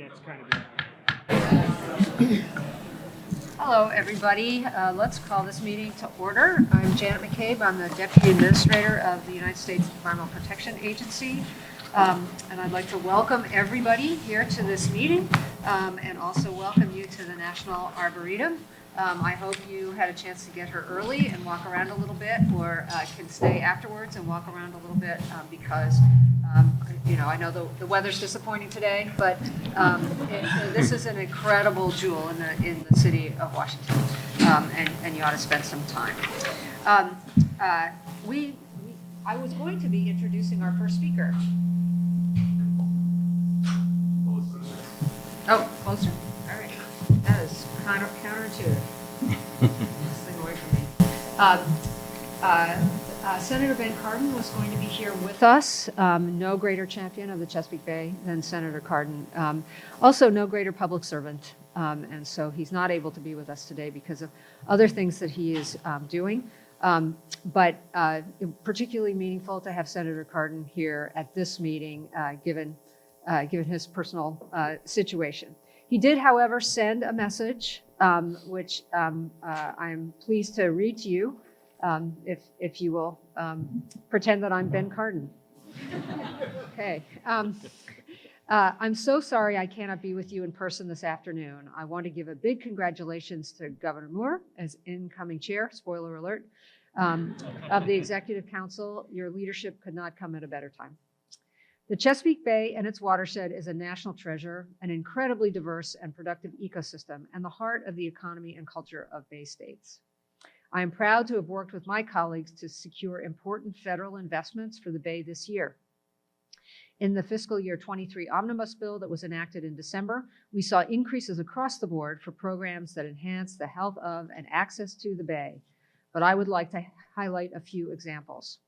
That's kind of it. Hello, everybody. Let's call this meeting to order. I'm Janet McCabe. I'm the Deputy Administrator of the United States Environmental Protection Agency. And I'd like to welcome everybody here to this meeting and also welcome you to the National Arboretum. I hope you had a chance to get here early and walk around a little bit, or can stay afterwards and walk around a little bit because I know the weather's disappointing today, but this is an incredible jewel in the city of Washington, and you ought to spend some time. I was going to be introducing our first speaker. Oh, closer. All right. That is counterintuitive. This thing away from me. Senator Ben Cardin was going to be here with us. No greater champion of the Chesapeake Bay than Senator Cardin. Also, no greater public servant. And so he's not able to be with us today because of other things that he is doing. But particularly meaningful to have Senator Cardin here at this meeting, given his personal situation. He did, however, send a message, which I'm pleased to read to you, if you will pretend that I'm Ben Cardin. Okay. I'm so sorry I cannot be with you in person this afternoon. I want to give a big congratulations to Governor Moore as incoming chair, spoiler alert, of the Executive Council. Your leadership could not come at a better time. The Chesapeake Bay and its watershed is a national treasure, an incredibly diverse and productive ecosystem, and the heart of the economy and culture of Bay States. I am proud to have worked with my colleagues to secure important federal investments for the Bay this year. In the fiscal year 23 omnibus bill that was enacted in December, we saw increases across the board for programs that enhance the health of and access to the Bay. But I would like to highlight a few examples.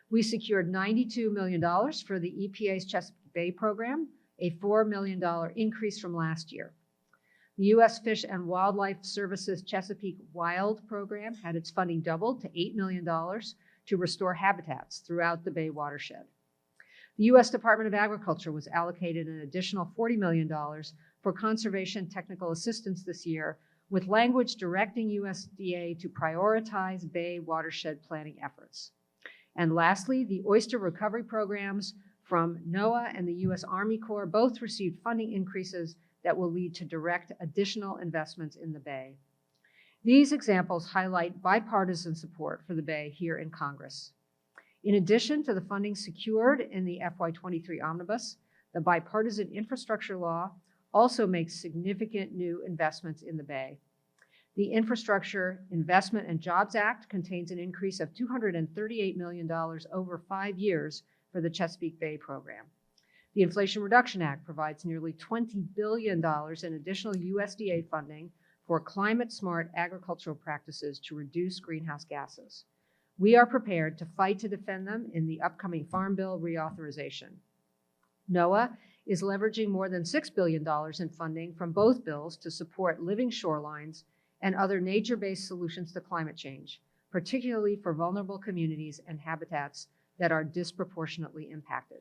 We secured $92 million for the EPA's Chesapeake Bay program, a $4 million increase from last year. The U.S. Fish and Wildlife Service's Chesapeake Wild program had its funding doubled to $8 million to restore habitats throughout the Bay watershed. The U.S. Department of Agriculture was allocated an additional $40 million for conservation technical assistance this year, with language directing USDA to prioritize Bay watershed planning efforts. And lastly, the oyster recovery programs from NOAA and the U.S. Army Corps both received funding increases that will lead to direct additional investments in the Bay. These examples highlight bipartisan support for the Bay here in Congress. In addition to the funding secured in the FY23 omnibus, the bipartisan infrastructure law also makes significant new investments in the Bay. The Infrastructure Investment and Jobs Act contains an increase of $238 million over 5 years for the Chesapeake Bay program. The Inflation Reduction Act provides nearly $20 billion in additional USDA funding for climate-smart agricultural practices to reduce greenhouse gases. We are prepared to fight to defend them in the upcoming Farm Bill reauthorization. NOAA is leveraging more than $6 billion in funding from both bills to support living shorelines and other nature-based solutions to climate change, particularly for vulnerable communities and habitats that are disproportionately impacted.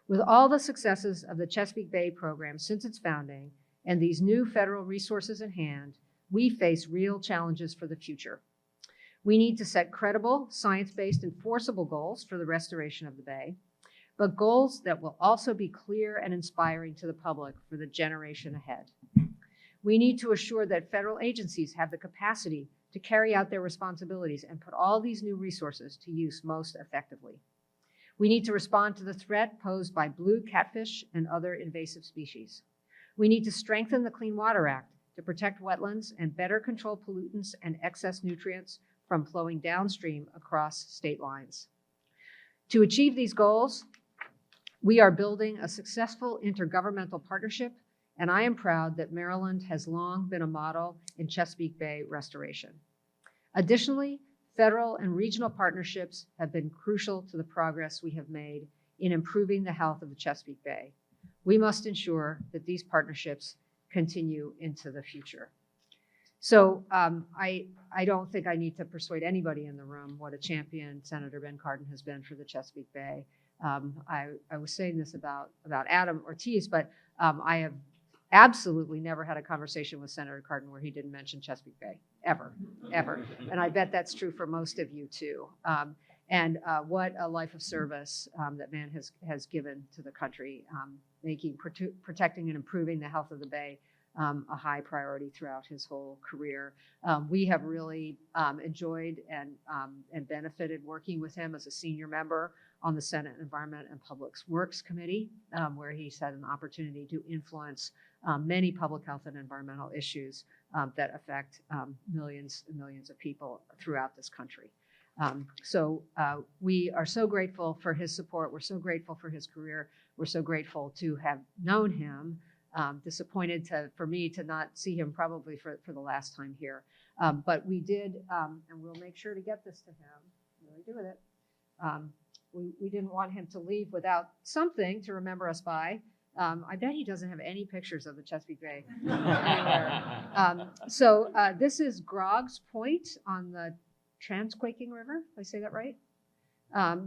With all the successes of the Chesapeake Bay program since its founding and these new federal resources in hand, we face real challenges for the future. We need to set credible, science-based, enforceable goals for the restoration of the Bay, but goals that will also be clear and inspiring to the public for the generation ahead. We need to assure that federal agencies have the capacity to carry out their responsibilities and put all these new resources to use most effectively. We need to respond to the threat posed by blue catfish and other invasive species. We need to strengthen the Clean Water Act to protect wetlands and better control pollutants and excess nutrients from flowing downstream across state lines. To achieve these goals, we are building a successful intergovernmental partnership, and I am proud that Maryland has long been a model in Chesapeake Bay restoration. Additionally, federal and regional partnerships have been crucial to the progress we have made in improving the health of the Chesapeake Bay. We must ensure that these partnerships continue into the future. So I don't think I need to persuade anybody in the room what a champion Senator Ben Cardin has been for the Chesapeake Bay. I was saying this about Adam Ortiz, but I have absolutely never had a conversation with Senator Cardin where he didn't mention Chesapeake Bay, ever. And I bet that's true for most of you too. And what a life of service that man has given to the country, making protecting and improving the health of the Bay a high priority throughout his whole career. We have really enjoyed and benefited working with him as a senior member on the Senate Environment and Public Works Committee, where he's had an opportunity to influence many public health and environmental issues that affect millions and millions of people throughout this country. So we are so grateful for his support. We're so grateful for his career. We're so grateful to have known him. Disappointed for me to not see him probably for the last time here. But we did, and we'll make sure to get this to him. What do we do with it? We didn't want him to leave without something to remember us by. I bet he doesn't have any pictures of the Chesapeake Bay anywhere. So this is Grog's Point on the Transquaking River, if I say that right,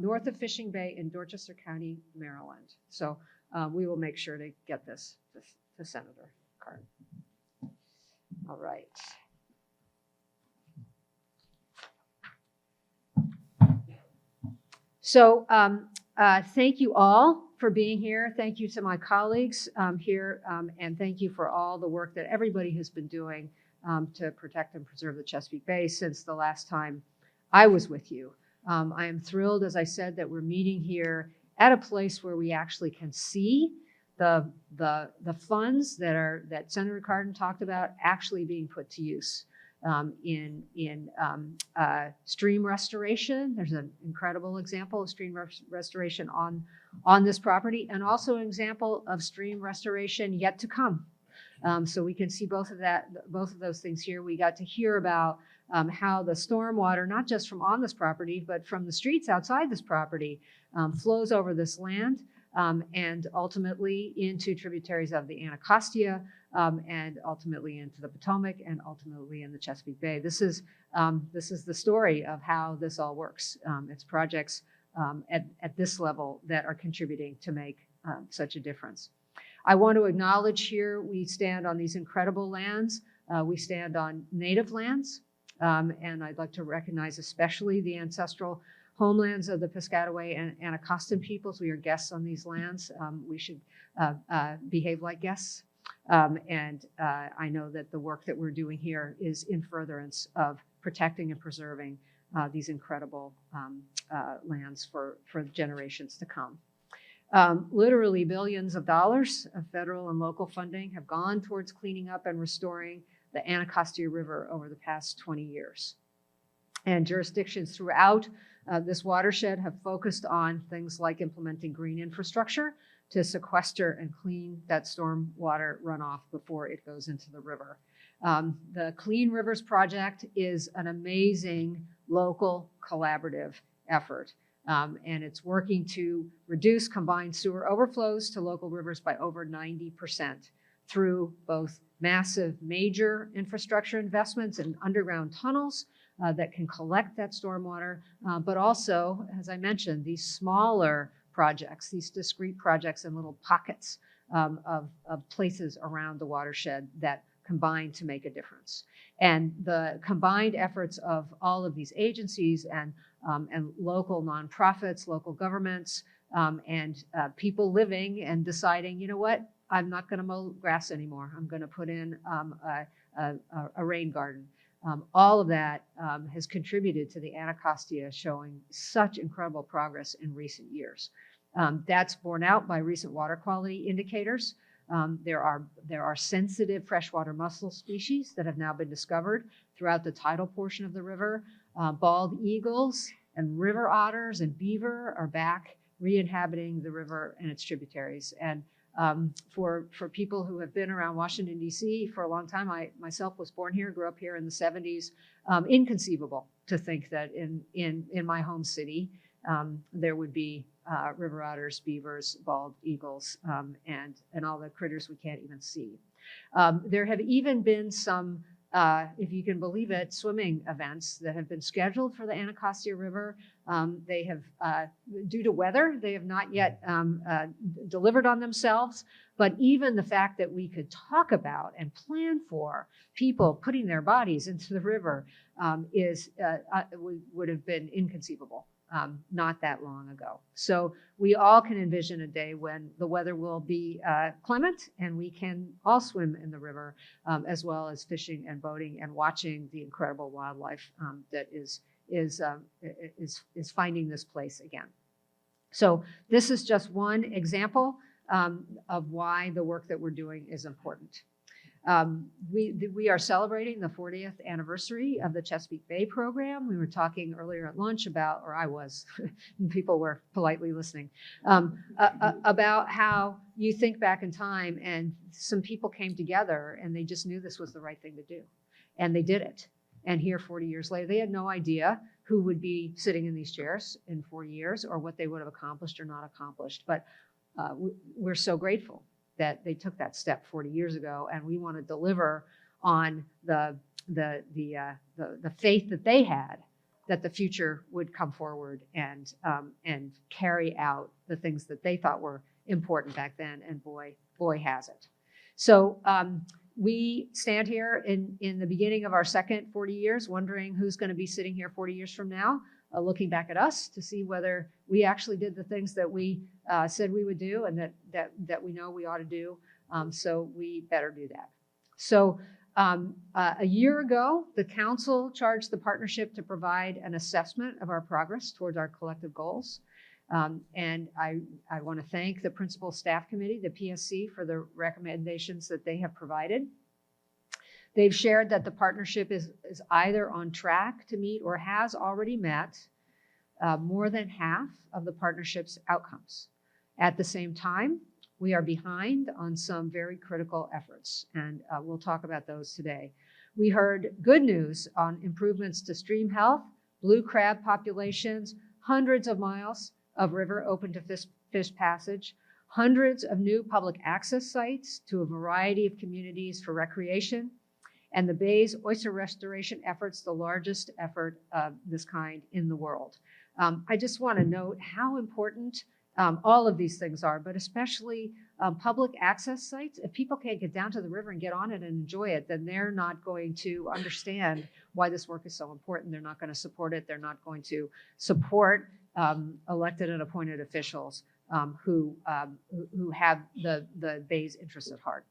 north of Fishing Bay in Dorchester County, Maryland. So we will make sure to get this to Senator Cardin. All right. So thank you all for being here. Thank you to my colleagues here, and thank you for all the work that everybody has been doing to protect and preserve the Chesapeake Bay since the last time I was with you. I am thrilled, as I said, that we're meeting here at a place where we actually can see the funds that Senator Cardin talked about actually being put to use in stream restoration. There's an incredible example of stream restoration on this property, and also an example of stream restoration yet to come. So we can see both of those things here. We got to hear about how the stormwater, not just from on this property, but from the streets outside this property, flows over this land and ultimately into tributaries of the Anacostia and ultimately into the Potomac and ultimately in the Chesapeake Bay. This is the story of how this all works. It's projects at this level that are contributing to make such a difference. I want to acknowledge here we stand on these incredible lands. We stand on native lands, and I'd like to recognize especially the ancestral homelands of the Piscataway and Anacostan peoples. We are guests on these lands. We should behave like guests. And I know that the work that we're doing here is in furtherance of protecting and preserving these incredible lands for generations to come. Literally billions of dollars of federal and local funding have gone towards cleaning up and restoring the Anacostia River over the past 20 years. And jurisdictions throughout this watershed have focused on things like implementing green infrastructure to sequester and clean that storm water runoff before it goes into the river. The Clean Rivers Project is an amazing local collaborative effort. And it's working to reduce combined sewer overflows to local rivers by over 90% through both massive major infrastructure investments in underground tunnels that can collect that stormwater, but also, as I mentioned, these smaller projects, these discrete projects in little pockets of places around the watershed that combine to make a difference. And the combined efforts of all of these agencies and local nonprofits, local governments, and people living and deciding, you know what, I'm not going to mow grass anymore. I'm going to put in a rain garden. All of that has contributed to the Anacostia showing such incredible progress in recent years. That's borne out by recent water quality indicators. There are sensitive freshwater mussel species that have now been discovered throughout the tidal portion of the river. Bald eagles and river otters and beaver are back re-inhabiting the river and its tributaries. And for people who have been around Washington, D.C. for a long time, I myself was born here, grew up here in the 70s, inconceivable to think that in my home city there would be river otters, beavers, bald eagles, and all the critters we can't even see. There have even been some if you can believe it, swimming events that have been scheduled for the Anacostia River. They have, due to weather, they have not yet delivered on themselves. But even the fact that we could talk about and plan for people putting their bodies into the river would have been inconceivable not that long ago. So we all can envision a day when the weather will be clement and we can all swim in the river, as well as fishing and boating and watching the incredible wildlife that is finding this place again. So this is just one example of why the work that we're doing is important. We are celebrating the 40th anniversary of the Chesapeake Bay program. We were talking earlier at lunch about, or I was, people were politely listening, about how you think back in time and some people came together and they just knew this was the right thing to do. And they did it. And here 40 years later, they had no idea who would be sitting in these chairs in 4 years or what they would have accomplished or not accomplished. But we're so grateful that they took that step 40 years ago, and we want to deliver on the faith that they had that the future would come forward and carry out the things that they thought were important back then, and boy has it. So we stand here in the beginning of our second 40 years, wondering who's going to be sitting here 40 years from now, looking back at us to see whether we actually did the things that we said we would do and that we know we ought to do. So we better do that. So a year ago, the council charged the partnership to provide an assessment of our progress towards our collective goals. And I want to thank the Principal Staff Committee, the PSC, for the recommendations that they have provided. They've shared that the partnership is either on track to meet or has already met more than half of the partnership's outcomes. At the same time, we are behind on some very critical efforts, and we'll talk about those today. We heard good news on improvements to stream health, blue crab populations, hundreds of miles of river open to fish passage, hundreds of new public access sites to a variety of communities for recreation, and the Bay's oyster restoration efforts, the largest effort of this kind in the world. I just want to note how important all of these things are, but especially public access sites. If people can't get down to the river and get on it and enjoy it, then they're not going to understand why this work is so important. They're not going to support it. They're not going to support elected and appointed officials who have the Bay's interests at heart.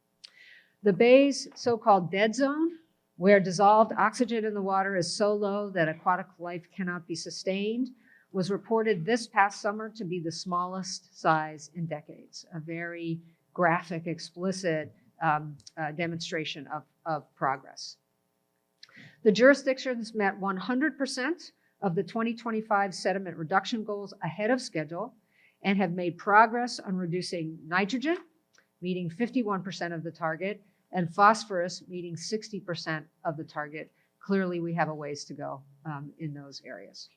The Bay's so-called dead zone, where dissolved oxygen in the water is so low that aquatic life cannot be sustained, was reported this past summer to be the smallest size in decades, a very graphic, explicit demonstration of progress. The jurisdictions met 100% of the 2025 sediment reduction goals ahead of schedule and have made progress on reducing nitrogen, meeting 51% of the target, and phosphorus, meeting 60% of the target. Clearly, we have a ways to go in those areas.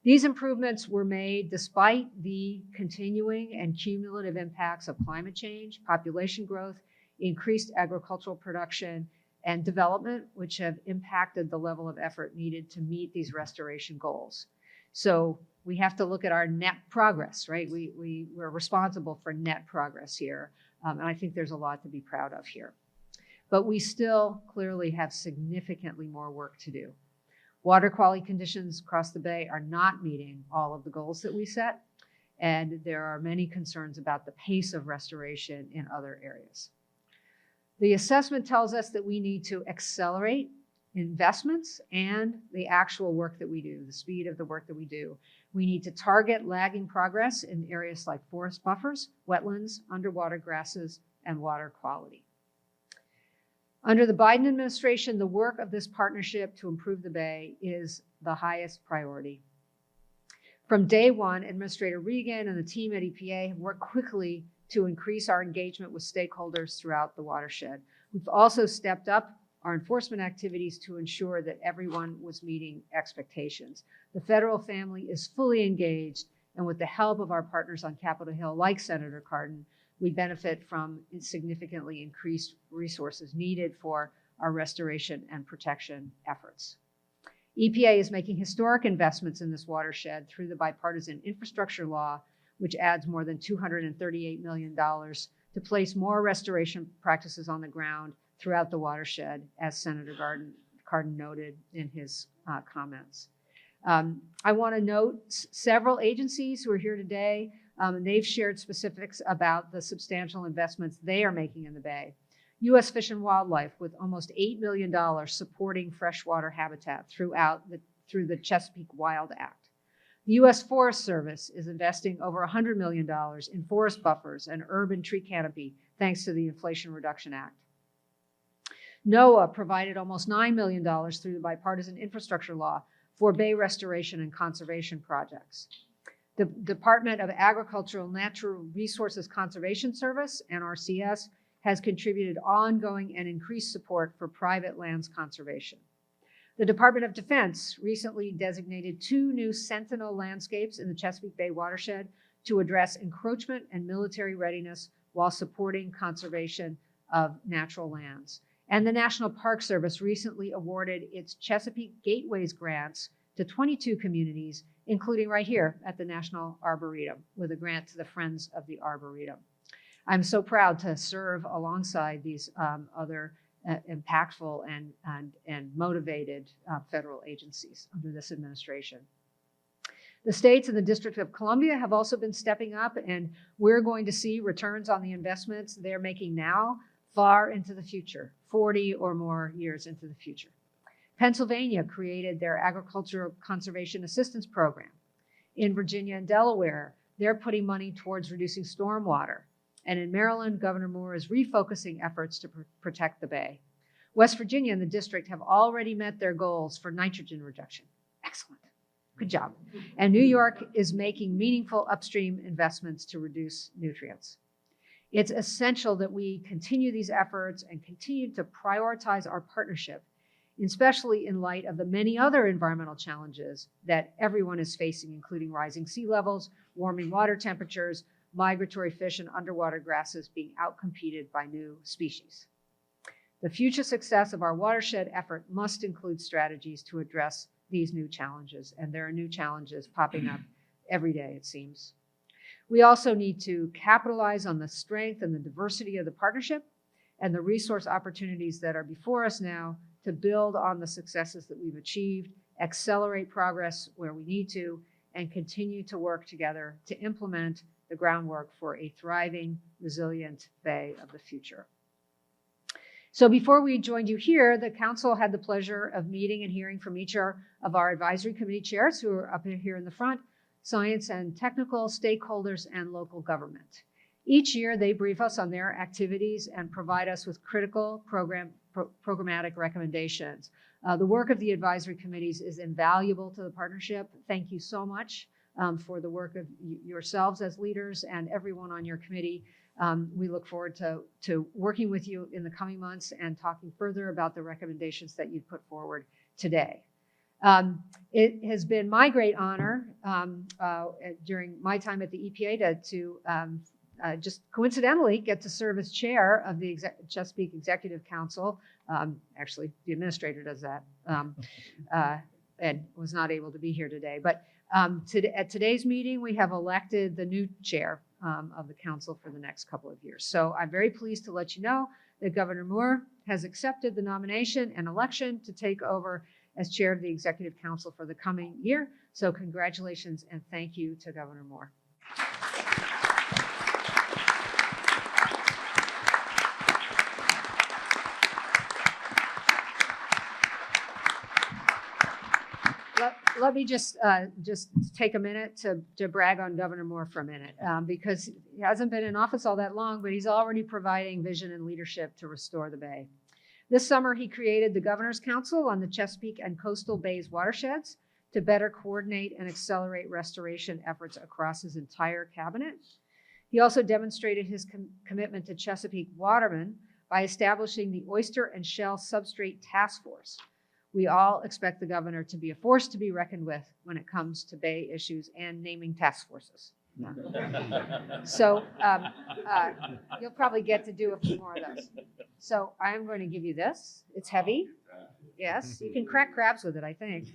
These improvements were made despite the continuing and cumulative impacts of climate change, population growth, increased agricultural production, and development, which have impacted the level of effort needed to meet these restoration goals. So we have to look at our net progress, right? We're responsible for net progress here, and I think there's a lot to be proud of here. But we still clearly have significantly more work to do. Water quality conditions across the Bay are not meeting all of the goals that we set, and there are many concerns about the pace of restoration in other areas. The assessment tells us that we need to accelerate investments and the actual work that we do, the speed of the work that we do. We need to target lagging progress in areas like forest buffers, wetlands, underwater grasses, and water quality. Under the Biden administration, the work of this partnership to improve the Bay is the highest priority. From day one, Administrator Regan and the team at EPA have worked quickly to increase our engagement with stakeholders throughout the watershed. We've also stepped up our enforcement activities to ensure that everyone was meeting expectations. The federal family is fully engaged, and with the help of our partners on Capitol Hill, like Senator Cardin, we benefit from significantly increased resources needed for our restoration and protection efforts. EPA is making historic investments in this watershed through the bipartisan infrastructure law, which adds more than $238 million to place more restoration practices on the ground throughout the watershed, as Senator Cardin noted in his comments. I want to note several agencies who are here today, and they've shared specifics about the substantial investments they are making in the Bay. U.S. Fish and Wildlife, with almost $8 million supporting freshwater habitat through the Chesapeake Wild Act. The U.S. Forest Service is investing over $100 million in forest buffers and urban tree canopy, thanks to the Inflation Reduction Act. NOAA provided almost $9 million through the bipartisan infrastructure law for bay restoration and conservation projects. The Department of Agricultural Natural Resources Conservation Service, NRCS, has contributed ongoing and increased support for private lands conservation. The Department of Defense recently designated 2 new Sentinel landscapes in the Chesapeake Bay watershed to address encroachment and military readiness while supporting conservation of natural lands. And the National Park Service recently awarded its Chesapeake Gateways grants to 22 communities, including right here at the National Arboretum, with a grant to the Friends of the Arboretum. I'm so proud to serve alongside these other impactful and motivated federal agencies under this administration. The states and the District of Columbia have also been stepping up, and we're going to see returns on the investments they're making now far into the future, 40 or more years into the future. Pennsylvania created their Agricultural Conservation Assistance Program. In Virginia and Delaware, they're putting money towards reducing stormwater. And in Maryland, Governor Moore is refocusing efforts to protect the Bay. West Virginia and the district have already met their goals for nitrogen reduction. Excellent. Good job. And New York is making meaningful upstream investments to reduce nutrients. It's essential that we continue these efforts and continue to prioritize our partnership, especially in light of the many other environmental challenges that everyone is facing, including rising sea levels, warming water temperatures, migratory fish and underwater grasses being outcompeted by new species. The future success of our watershed effort must include strategies to address these new challenges, and there are new challenges popping up every day, it seems. We also need to capitalize on the strength and the diversity of the partnership and the resource opportunities that are before us now to build on the successes that we've achieved, accelerate progress where we need to, and continue to work together to implement the groundwork for a thriving, resilient Bay of the future. So before we joined you here, the Council had the pleasure of meeting and hearing from each of our advisory committee chairs, who are up here in the front, science and technical, stakeholders, and local government. Each year, they brief us on their activities and provide us with critical programmatic recommendations. The work of the advisory committees is invaluable to the partnership. Thank you so much for the work of yourselves as leaders and everyone on your committee. We look forward to working with you in the coming months and talking further about the recommendations that you put forward today. It has been my great honor during my time at the EPA to just coincidentally get to serve as chair of the Chesapeake Executive Council. Actually, the administrator does that, and was not able to be here today. But at today's meeting, we have elected the new chair of the council for the next couple of years. So I'm very pleased to let you know that Governor Moore has accepted the nomination and election to take over as chair of the Executive Council for the coming year. So congratulations and thank you to Governor Moore. Let me just take a minute to brag on Governor Moore for a minute, because he hasn't been in office all that long, but he's already providing vision and leadership to restore the Bay. This summer, he created the Governor's Council on the Chesapeake and Coastal Bays watersheds to better coordinate and accelerate restoration efforts across his entire cabinet. He also demonstrated his commitment to Chesapeake watermen by establishing the Oyster and Shell Substrate Task Force. We all expect the governor to be a force to be reckoned with when it comes to Bay issues and naming task forces. No. So you'll probably get to do a few more of those. So I am going to give you this. It's heavy. Yes, you can crack crabs with it, I think.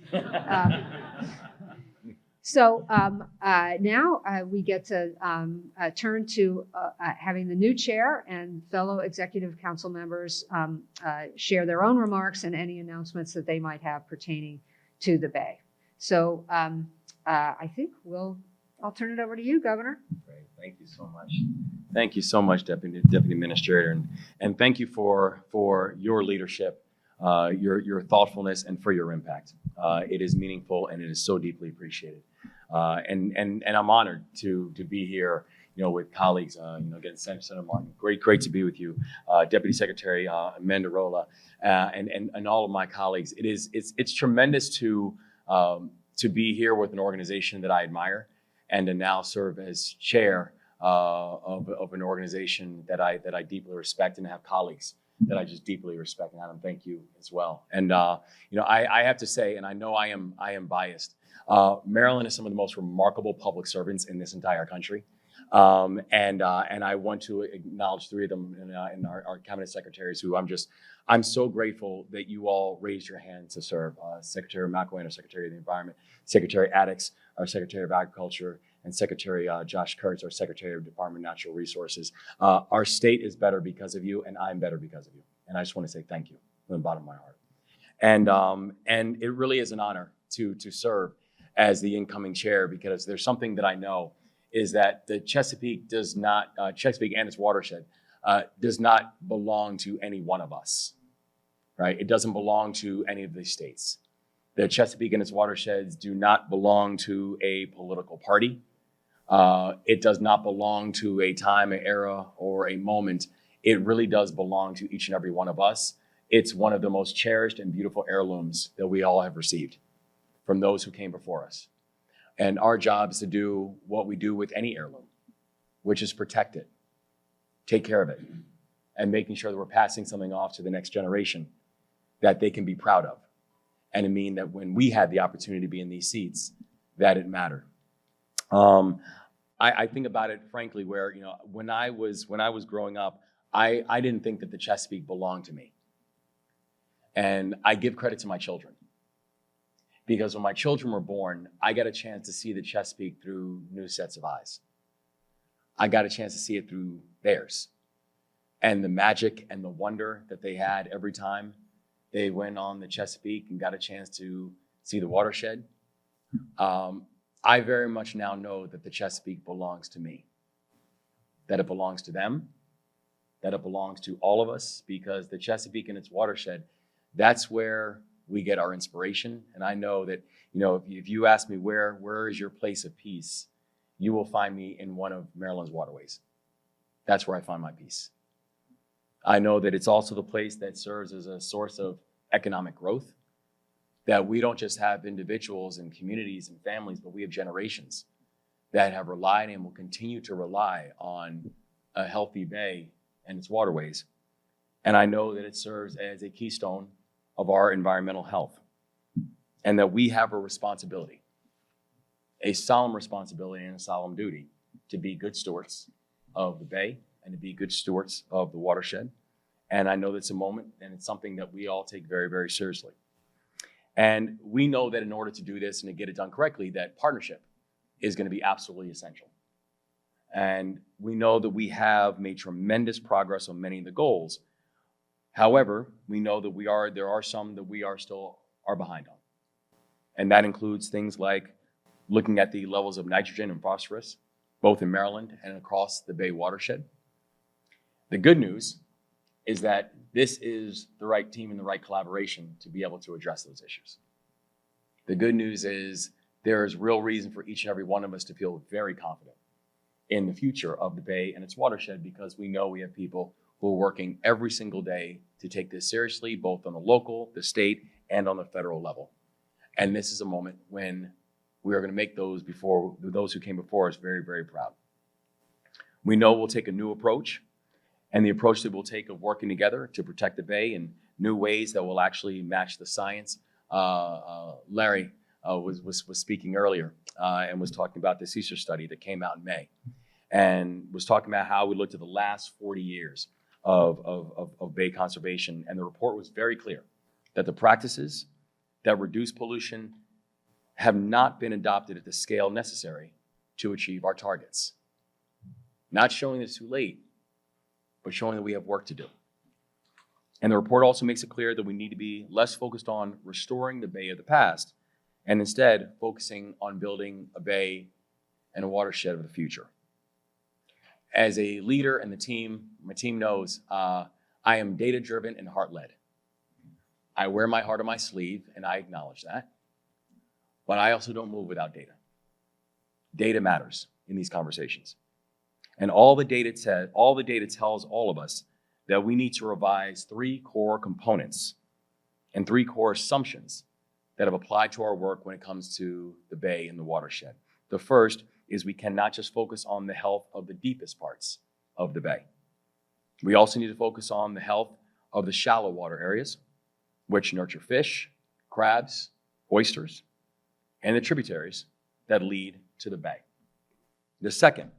Now we get to turn to having the new chair and fellow executive council members share their own remarks and any announcements that they might have pertaining to the Bay. So I think I'll turn it over to you, Governor. Great. Thank you so much. Thank you so much, Deputy Administrator, and thank you for your leadership, your thoughtfulness, and for your impact. It is meaningful and it is so deeply appreciated. And I'm honored to be here, with colleagues. Again, Senator Martin, great to be with you, Deputy Secretary Mandarola, and all of my colleagues. It's tremendous to be here with an organization that I admire, and to now serve as chair of an organization that I deeply respect, and have colleagues that I just deeply respect. And Adam, thank you as well. And I have to say, and I know I am biased, Maryland is some of the most remarkable public servants in this entire country. And I want to acknowledge three of them in our cabinet secretaries, who I'm so grateful that you all raised your hand to serve. Secretary McElwain, our Secretary of the Environment, Secretary Addix, our Secretary of Agriculture, and Secretary Josh Kurtz, our Secretary of Department of Natural Resources. Our state is better because of you, and I'm better because of you. And I just want to say thank you from the bottom of my heart. And it really is an honor to serve as the incoming chair, because there's something that I know is that the Chesapeake and its watershed does not belong to any one of us, right? It doesn't belong to any of the states. The Chesapeake and its watersheds do not belong to a political party. It does not belong to a time, an era, or a moment. It really does belong to each and every one of us. It's one of the most cherished and beautiful heirlooms that we all have received from those who came before us. And our job is to do what we do with any heirloom, which is protect it, take care of it, and making sure that we're passing something off to the next generation that they can be proud of. And it means that when we had the opportunity to be in these seats, that it mattered. I think about it frankly, where when I was growing up, I didn't think that the Chesapeake belonged to me. And I give credit to my children, because when my children were born, I got a chance to see the Chesapeake through new sets of eyes. I got a chance to see it through theirs, and the magic and the wonder that they had every time they went on the Chesapeake and got a chance to see the watershed. I very much now know that the Chesapeake belongs to me, that it belongs to them, that it belongs to all of us, because the Chesapeake and its watershed, that's where we get our inspiration. And I know that, if you ask me where is your place of peace, you will find me in one of Maryland's waterways. That's where I find my peace. I know that it's also the place that serves as a source of economic growth, that we don't just have individuals and communities and families, but we have generations that have relied and will continue to rely on a healthy bay and its waterways. And I know that it serves as a keystone of our environmental health, and that we have a responsibility, a solemn responsibility and a solemn duty, to be good stewards of the bay and to be good stewards of the watershed. And I know that's a moment, and it's something that we all take very, very seriously. And we know that in order to do this and to get it done correctly, that partnership is going to be absolutely essential. And we know that we have made tremendous progress on many of the goals. However, we know that there are some that we are still behind on. And that includes things like looking at the levels of nitrogen and phosphorus, both in Maryland and across the Bay watershed. The good news is that this is the right team and the right collaboration to be able to address those issues. The good news is there is real reason for each and every one of us to feel very confident in the future of the Bay and its watershed, because we know we have people who are working every single day to take this seriously, both on the local, the state, and on the federal level. And this is a moment when we are going to make those who came before us very, very proud. We know we'll take a new approach, and the approach that we'll take of working together to protect the Bay in new ways that will actually match the science. Larry, was speaking earlier and was talking about the CSER study that came out in May, and was talking about how we looked at the last 40 years of bay conservation, and the report was very clear that the practices that reduce pollution have not been adopted at the scale necessary to achieve our targets. Not showing it's too late, but showing that we have work to do. And the report also makes it clear that we need to be less focused on restoring the bay of the past and instead focusing on building a bay and a watershed of the future. As a leader and my team knows, I am data-driven and heart-led. I wear my heart on my sleeve, and I acknowledge that. But I also don't move without data. Data matters in these conversations. And all the data tells all of us that we need to revise 3 core components and 3 core assumptions that have applied to our work when it comes to the bay and the watershed. The first is we cannot just focus on the health of the deepest parts of the bay. We also need to focus on the health of the shallow water areas, which nurture fish, crabs, oysters, and the tributaries that lead to the bay. The second,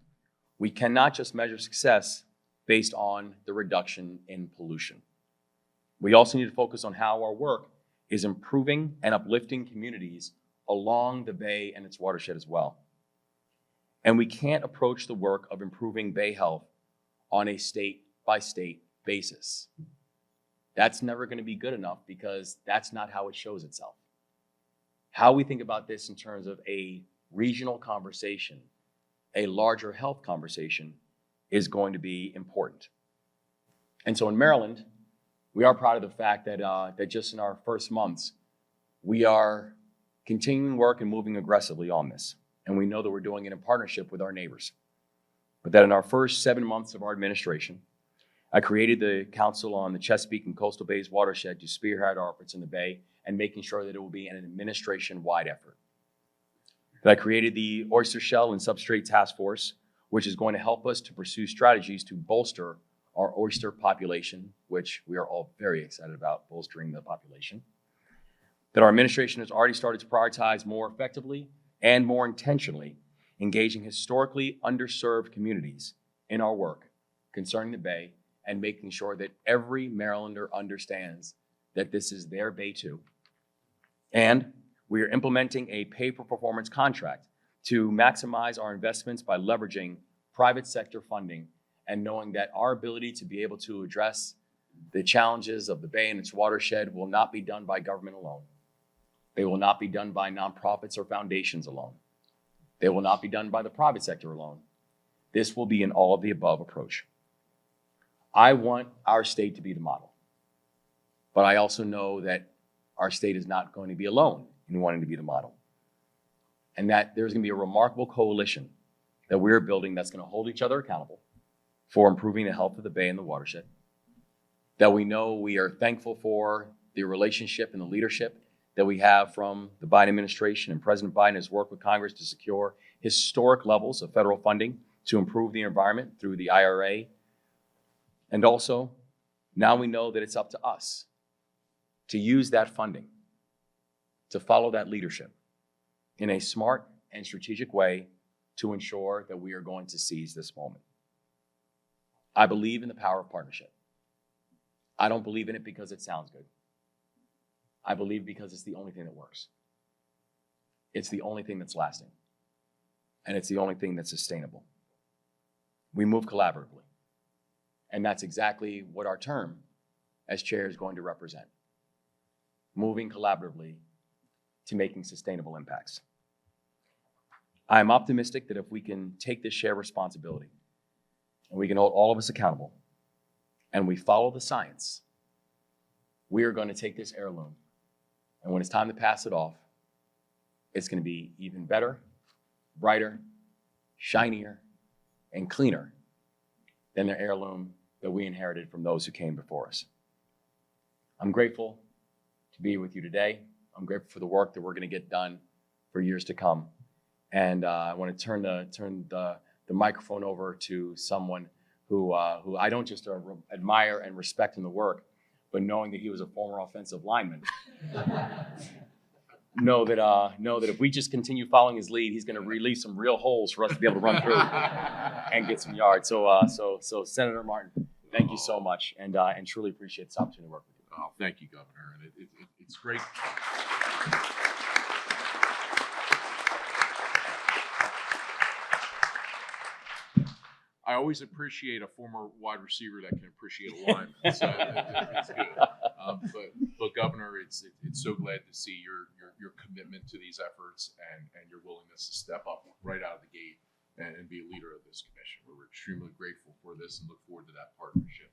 we cannot just measure success based on the reduction in pollution. We also need to focus on how our work is improving and uplifting communities along the bay and its watershed as well. And we can't approach the work of improving bay health on a state-by-state basis. That's never going to be good enough because that's not how it shows itself. How we think about this in terms of a regional conversation, a larger health conversation, is going to be important. And so in Maryland, we are proud of the fact that, that just in our first months, we are continuing work and moving aggressively on this. And we know that we're doing it in partnership with our neighbors. But that in our first 7 months of our administration, I created the Council on the Chesapeake and Coastal Bays Watershed to spearhead our efforts in the Bay and making sure that it will be an administration-wide effort. That I created the Oyster Shell and Substrate Task Force, which is going to help us to pursue strategies to bolster our oyster population, which we are all very excited about bolstering the population. That our administration has already started to prioritize more effectively and more intentionally engaging historically underserved communities in our work concerning the Bay and making sure that every Marylander understands that this is their Bay too. And we are implementing a pay-for-performance contract to maximize our investments by leveraging private sector funding and knowing that our ability to be able to address the challenges of the Bay and its watershed will not be done by government alone. They will not be done by nonprofits or foundations alone. They will not be done by the private sector alone. This will be an all-of-the-above approach. I want our state to be the model, but I also know that our state is not going to be alone in wanting to be the model, and that there's going to be a remarkable coalition that we're building that's going to hold each other accountable for improving the health of the Bay and the watershed, that we know we are thankful for the relationship and the leadership that we have from the Biden administration, and President Biden has worked with Congress to secure historic levels of federal funding to improve the environment through the IRA. And also, now we know that it's up to us to use that funding, to follow that leadership in a smart and strategic way to ensure that we are going to seize this moment. I believe in the power of partnership. I don't believe in it because it sounds good. I believe because it's the only thing that works. It's the only thing that's lasting. And it's the only thing that's sustainable. We move collaboratively. And that's exactly what our term as chair is going to represent. Moving collaboratively to making sustainable impacts. I am optimistic that if we can take this shared responsibility and we can hold all of us accountable and we follow the science, we are going to take this heirloom, and when it's time to pass it off, it's going to be even better, brighter, shinier, and cleaner than the heirloom that we inherited from those who came before us. I'm grateful to be with you today. I'm grateful for the work that we're going to get done for years to come. And I want to turn the microphone over to someone who I don't just admire and respect in the work, but knowing that he was a former offensive lineman know that if we just continue following his lead, he's going to release some real holes for us to be able to run through and get some yards. So Senator Martin, thank you so much, and truly appreciate this opportunity to work with you. Oh, thank you, Governor, and it's great. I always appreciate a former wide receiver that can appreciate a lineman, so it's good. But Governor, it's so glad to see your commitment to these efforts and your willingness to step up right out of the gate and be a leader of this commission. We're extremely grateful for this and look forward to that partnership.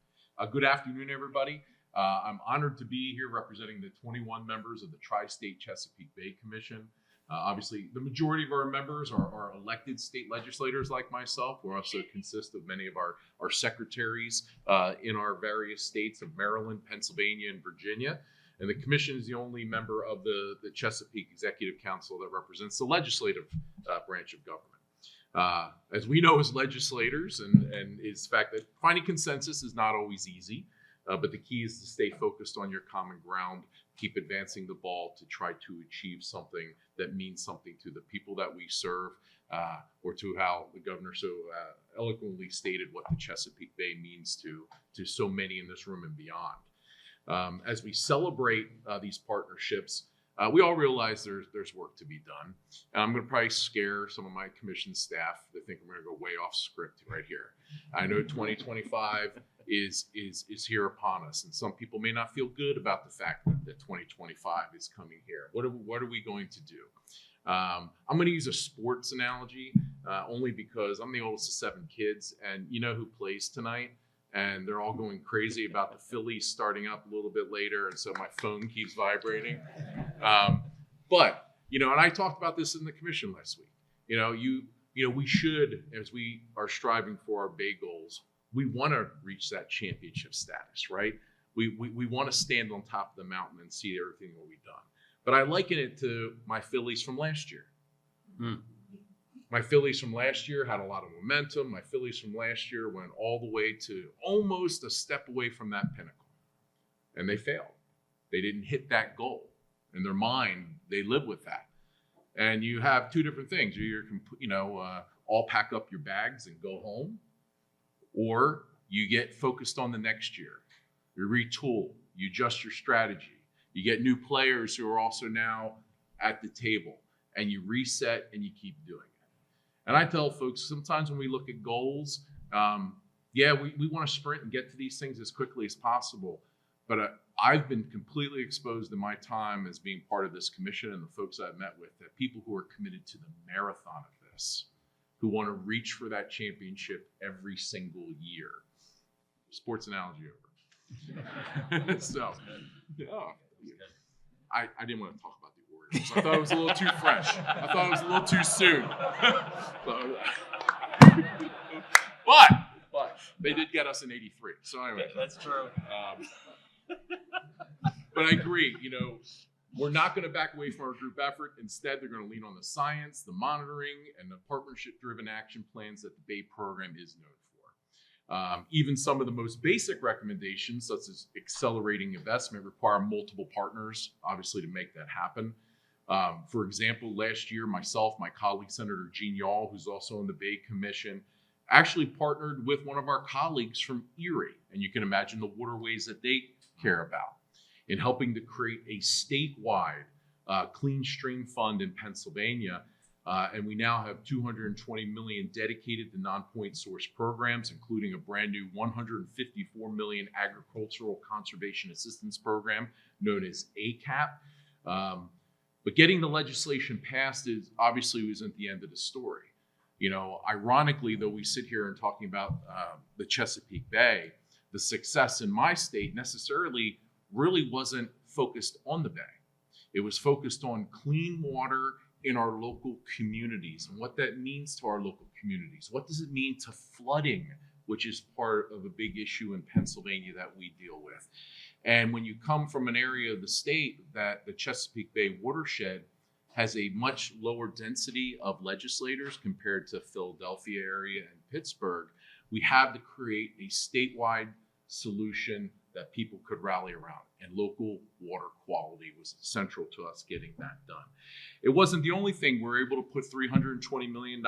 Good afternoon, everybody. I'm honored to be here representing the 21 members of the Tri-State Chesapeake Bay Commission. Obviously, the majority of our members are elected state legislators like myself. We also consist of many of our secretaries in our various states of Maryland, Pennsylvania, and Virginia. And the commission is the only member of the Chesapeake Executive Council that represents the legislative branch of government. As we know as legislators, and is the fact that finding consensus is not always easy, but the key is to stay focused on your common ground, keep advancing the ball to try to achieve something that means something to the people that we serve, or to how the governor so eloquently stated what the Chesapeake Bay means to so many in this room and beyond. As we celebrate these partnerships, we all realize there's work to be done. And I'm going to probably scare some of my commission staff that think I'm going to go way off script right here. I know 2025 is here upon us, and some people may not feel good about the fact that 2025 is coming here. What are we going to do? I'm going to use a sports analogy only because I'm the oldest of 7 kids, and you know who plays tonight? And they're all going crazy about the Phillies starting up a little bit later, and so my phone keeps vibrating. But and I talked about this in the commission last week. We should, as we are striving for our Bay goals, we want to reach that championship status, right? We want to stand on top of the mountain and see everything that we've done. But I liken it to my Phillies from last year. My Phillies from last year had a lot of momentum. My Phillies from last year went all the way to almost a step away from that pinnacle. And they failed. They didn't hit that goal. In their mind, they live with that. And you have two different things. You all pack up your bags and go home, or you get focused on the next year. You retool, you adjust your strategy. You get new players who are also now at the table, and you reset and you keep doing it. And I tell folks, sometimes when we look at goals, we want to sprint and get to these things as quickly as possible. But I've been completely exposed in my time as being part of this commission and the folks I've met with, that people who are committed to the marathon of this, who want to reach for that championship every single year. Sports analogy over. So, I didn't want to talk about the Orioles. I thought it was a little too fresh. I thought it was a little too soon. But they did get us in '83. So anyway. That's true. But I agree, we're not going to back away from our group effort. Instead, they're going to lean on the science, the monitoring, and the partnership-driven action plans that the Bay program is known for. Even some of the most basic recommendations, such as accelerating investment, require multiple partners, obviously, to make that happen. For example, last year, myself, my colleague, Senator Gene Yaw, who's also on the Bay Commission, actually partnered with one of our colleagues from Erie, and you can imagine the waterways that they care about, in helping to create a statewide clean stream fund in Pennsylvania. And we now have $220 million dedicated to non-point source programs, including a brand new $154 million agricultural conservation assistance program known as ACAP. But getting the legislation passed isn't the end of the story. Ironically, though we sit here and talking about the Chesapeake Bay, the success in my state necessarily really wasn't focused on the Bay. It was focused on clean water in our local communities and what that means to our local communities. What does it mean to flooding, which is part of a big issue in Pennsylvania that we deal with? And when you come from an area of the state that the Chesapeake Bay watershed has a much lower density of legislators compared to Philadelphia area and Pittsburgh, we had to create a statewide solution that people could rally around, and local water quality was central to us getting that done. It wasn't the only thing. We were able to put $320 million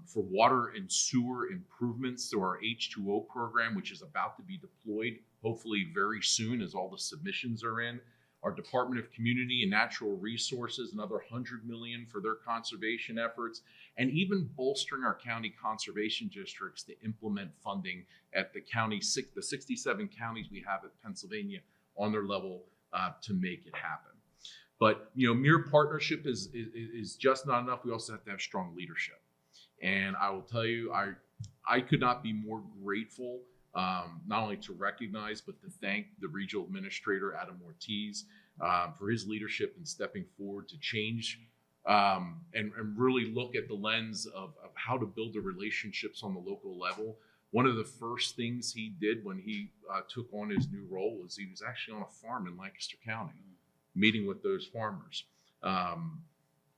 for water and sewer improvements through our H2O program, which is about to be deployed hopefully very soon as all the submissions are in. Our Department of Community and Natural Resources, another $100 million for their conservation efforts, and even bolstering our county conservation districts to implement funding at the 67 counties we have at Pennsylvania on their level to make it happen. But mere partnership is just not enough. We also have to have strong leadership. And I will tell you, I could not be more grateful, not only to recognize, but to thank the regional administrator, Adam Ortiz, for his leadership in stepping forward to change and really look at the lens of how to build the relationships on the local level. One of the first things he did when he took on his new role was he was actually on a farm in Lancaster County, meeting with those farmers.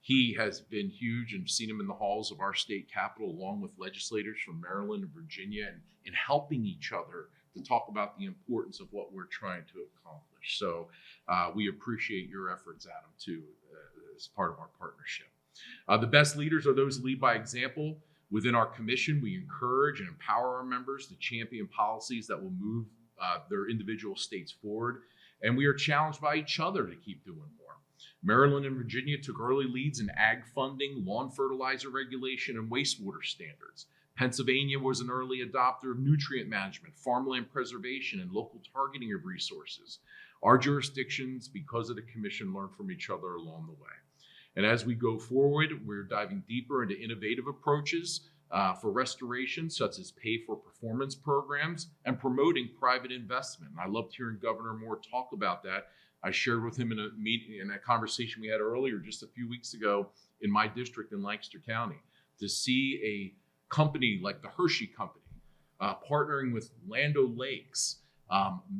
He has been huge, and seen him in the halls of our state capitol, along with legislators from Maryland and Virginia, and in helping each other to talk about the importance of what we're trying to accomplish. So we appreciate your efforts, Adam, too, as part of our partnership. The best leaders are those who lead by example. Within our commission, we encourage and empower our members to champion policies that will move their individual states forward. And we are challenged by each other to keep doing more. Maryland and Virginia took early leads in ag funding, lawn fertilizer regulation, and wastewater standards. Pennsylvania was an early adopter of nutrient management, farmland preservation, and local targeting of resources. Our jurisdictions, because of the commission, learn from each other along the way. And as we go forward, we're diving deeper into innovative approaches for restoration, such as pay-for-performance programs and promoting private investment. And I loved hearing Governor Moore talk about that. I shared with him in a meeting, in a conversation we had earlier, just a few weeks ago, in my district in Lancaster County, to see a company like the Hershey Company partnering with Land O'Lakes,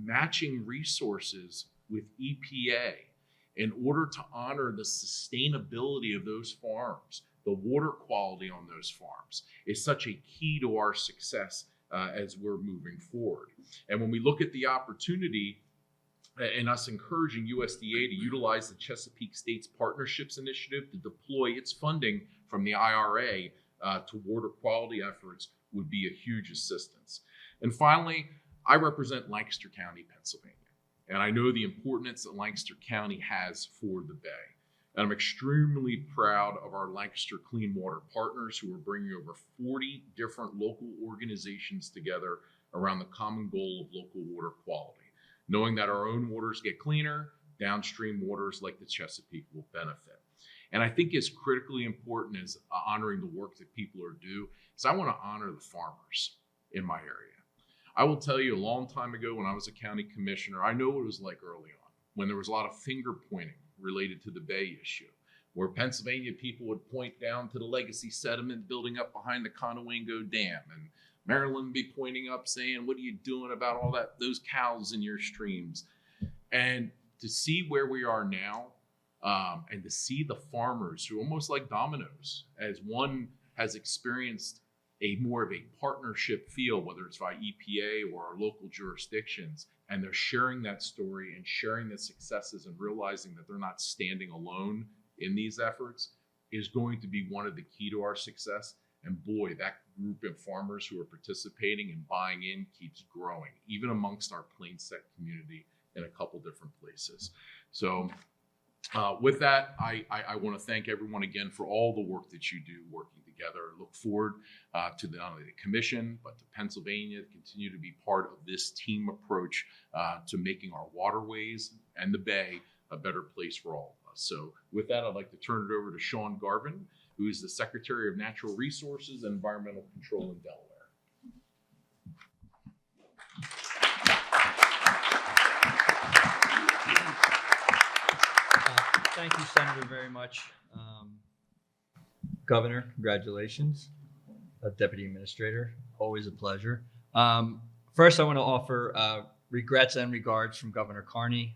matching resources with EPA in order to honor the sustainability of those farms, the water quality on those farms, is such a key to our success as we're moving forward. And when we look at the opportunity and us encouraging USDA to utilize the Chesapeake States Partnerships Initiative to deploy its funding from the IRA to water quality efforts, would be a huge assistance. And finally, I represent Lancaster County, Pennsylvania, and I know the importance that Lancaster County has for the Bay. And I'm extremely proud of our Lancaster Clean Water partners, who are bringing over 40 different local organizations together around the common goal of local water quality. Knowing that our own waters get cleaner, downstream waters like the Chesapeake will benefit. And I think it's critically important as honoring the work that people are due, is I want to honor the farmers in my area. I will tell you, a long time ago when I was a county commissioner, I know what it was like early on, when there was a lot of finger pointing related to the Bay issue, where Pennsylvania people would point down to the legacy sediment building up behind the Conowingo Dam, and Maryland be pointing up saying, what are you doing about all that, those cows in your streams? And to see where we are now, and to see the farmers who, almost like dominoes, as one has experienced a more of a partnership feel, whether it's by EPA or our local jurisdictions, and they're sharing that story and sharing the successes and realizing that they're not standing alone in these efforts, is going to be one of the key to our success. And boy, that group of farmers who are participating and buying in keeps growing, even amongst our Plainset community in a couple different places. So with that, I want to thank everyone again for all the work that you do working together. I look forward to not only the commission, but to Pennsylvania to continue to be part of this team approach to making our waterways and the Bay a better place for all of us. So with that, I'd like to turn it over to Sean Garvin, who is the Secretary of Natural Resources and Environmental Control in Delaware. Thank you, Senator, very much. Governor, congratulations. Deputy Administrator, always a pleasure. First, I want to offer regrets and regards from Governor Carney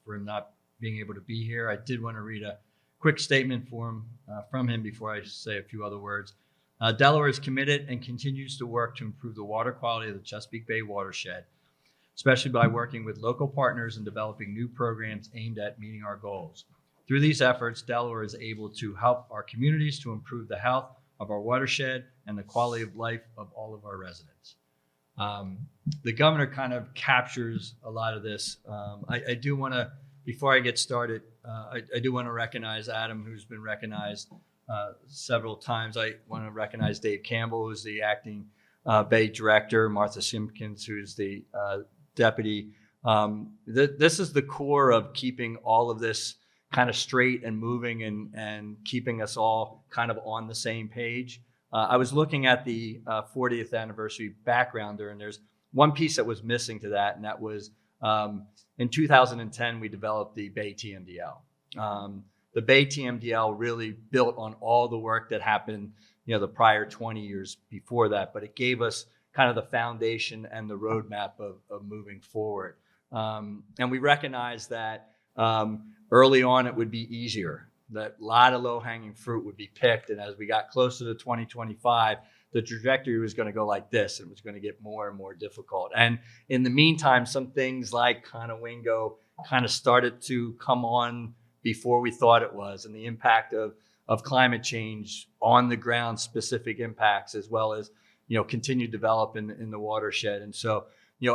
for not being able to be here. I did want to read a quick statement from him before I say a few other words. Delaware is committed and continues to work to improve the water quality of the Chesapeake Bay watershed. especially by working with local partners and developing new programs aimed at meeting our goals. Through these efforts, Delaware is able to help our communities to improve the health of our watershed and the quality of life of all of our residents. The governor kind of captures a lot of this. I do want to, before I get started, I do want to recognize Adam, who's been recognized several times. I want to recognize Dave Campbell, who's the acting Bay director, Martha Simpkins, who's the deputy. This is the core of keeping all of this kind of straight and moving and keeping us all kind of on the same page. I was looking at the 40th anniversary backgrounder, and there's one piece that was missing to that, and that was in 2010, we developed the Bay TMDL. The Bay TMDL really built on all the work that happened, the prior 20 years before that, but it gave us kind of the foundation and the roadmap of moving forward. And we recognized that early on it would be easier, that a lot of low-hanging fruit would be picked, and as we got closer to 2025, the trajectory was going to go like this, and it was going to get more and more difficult. And in the meantime, some things like Conowingo kind of started to come on before we thought it was, and the impact of climate change on the ground, specific impacts, as well as continued development in the watershed. And so,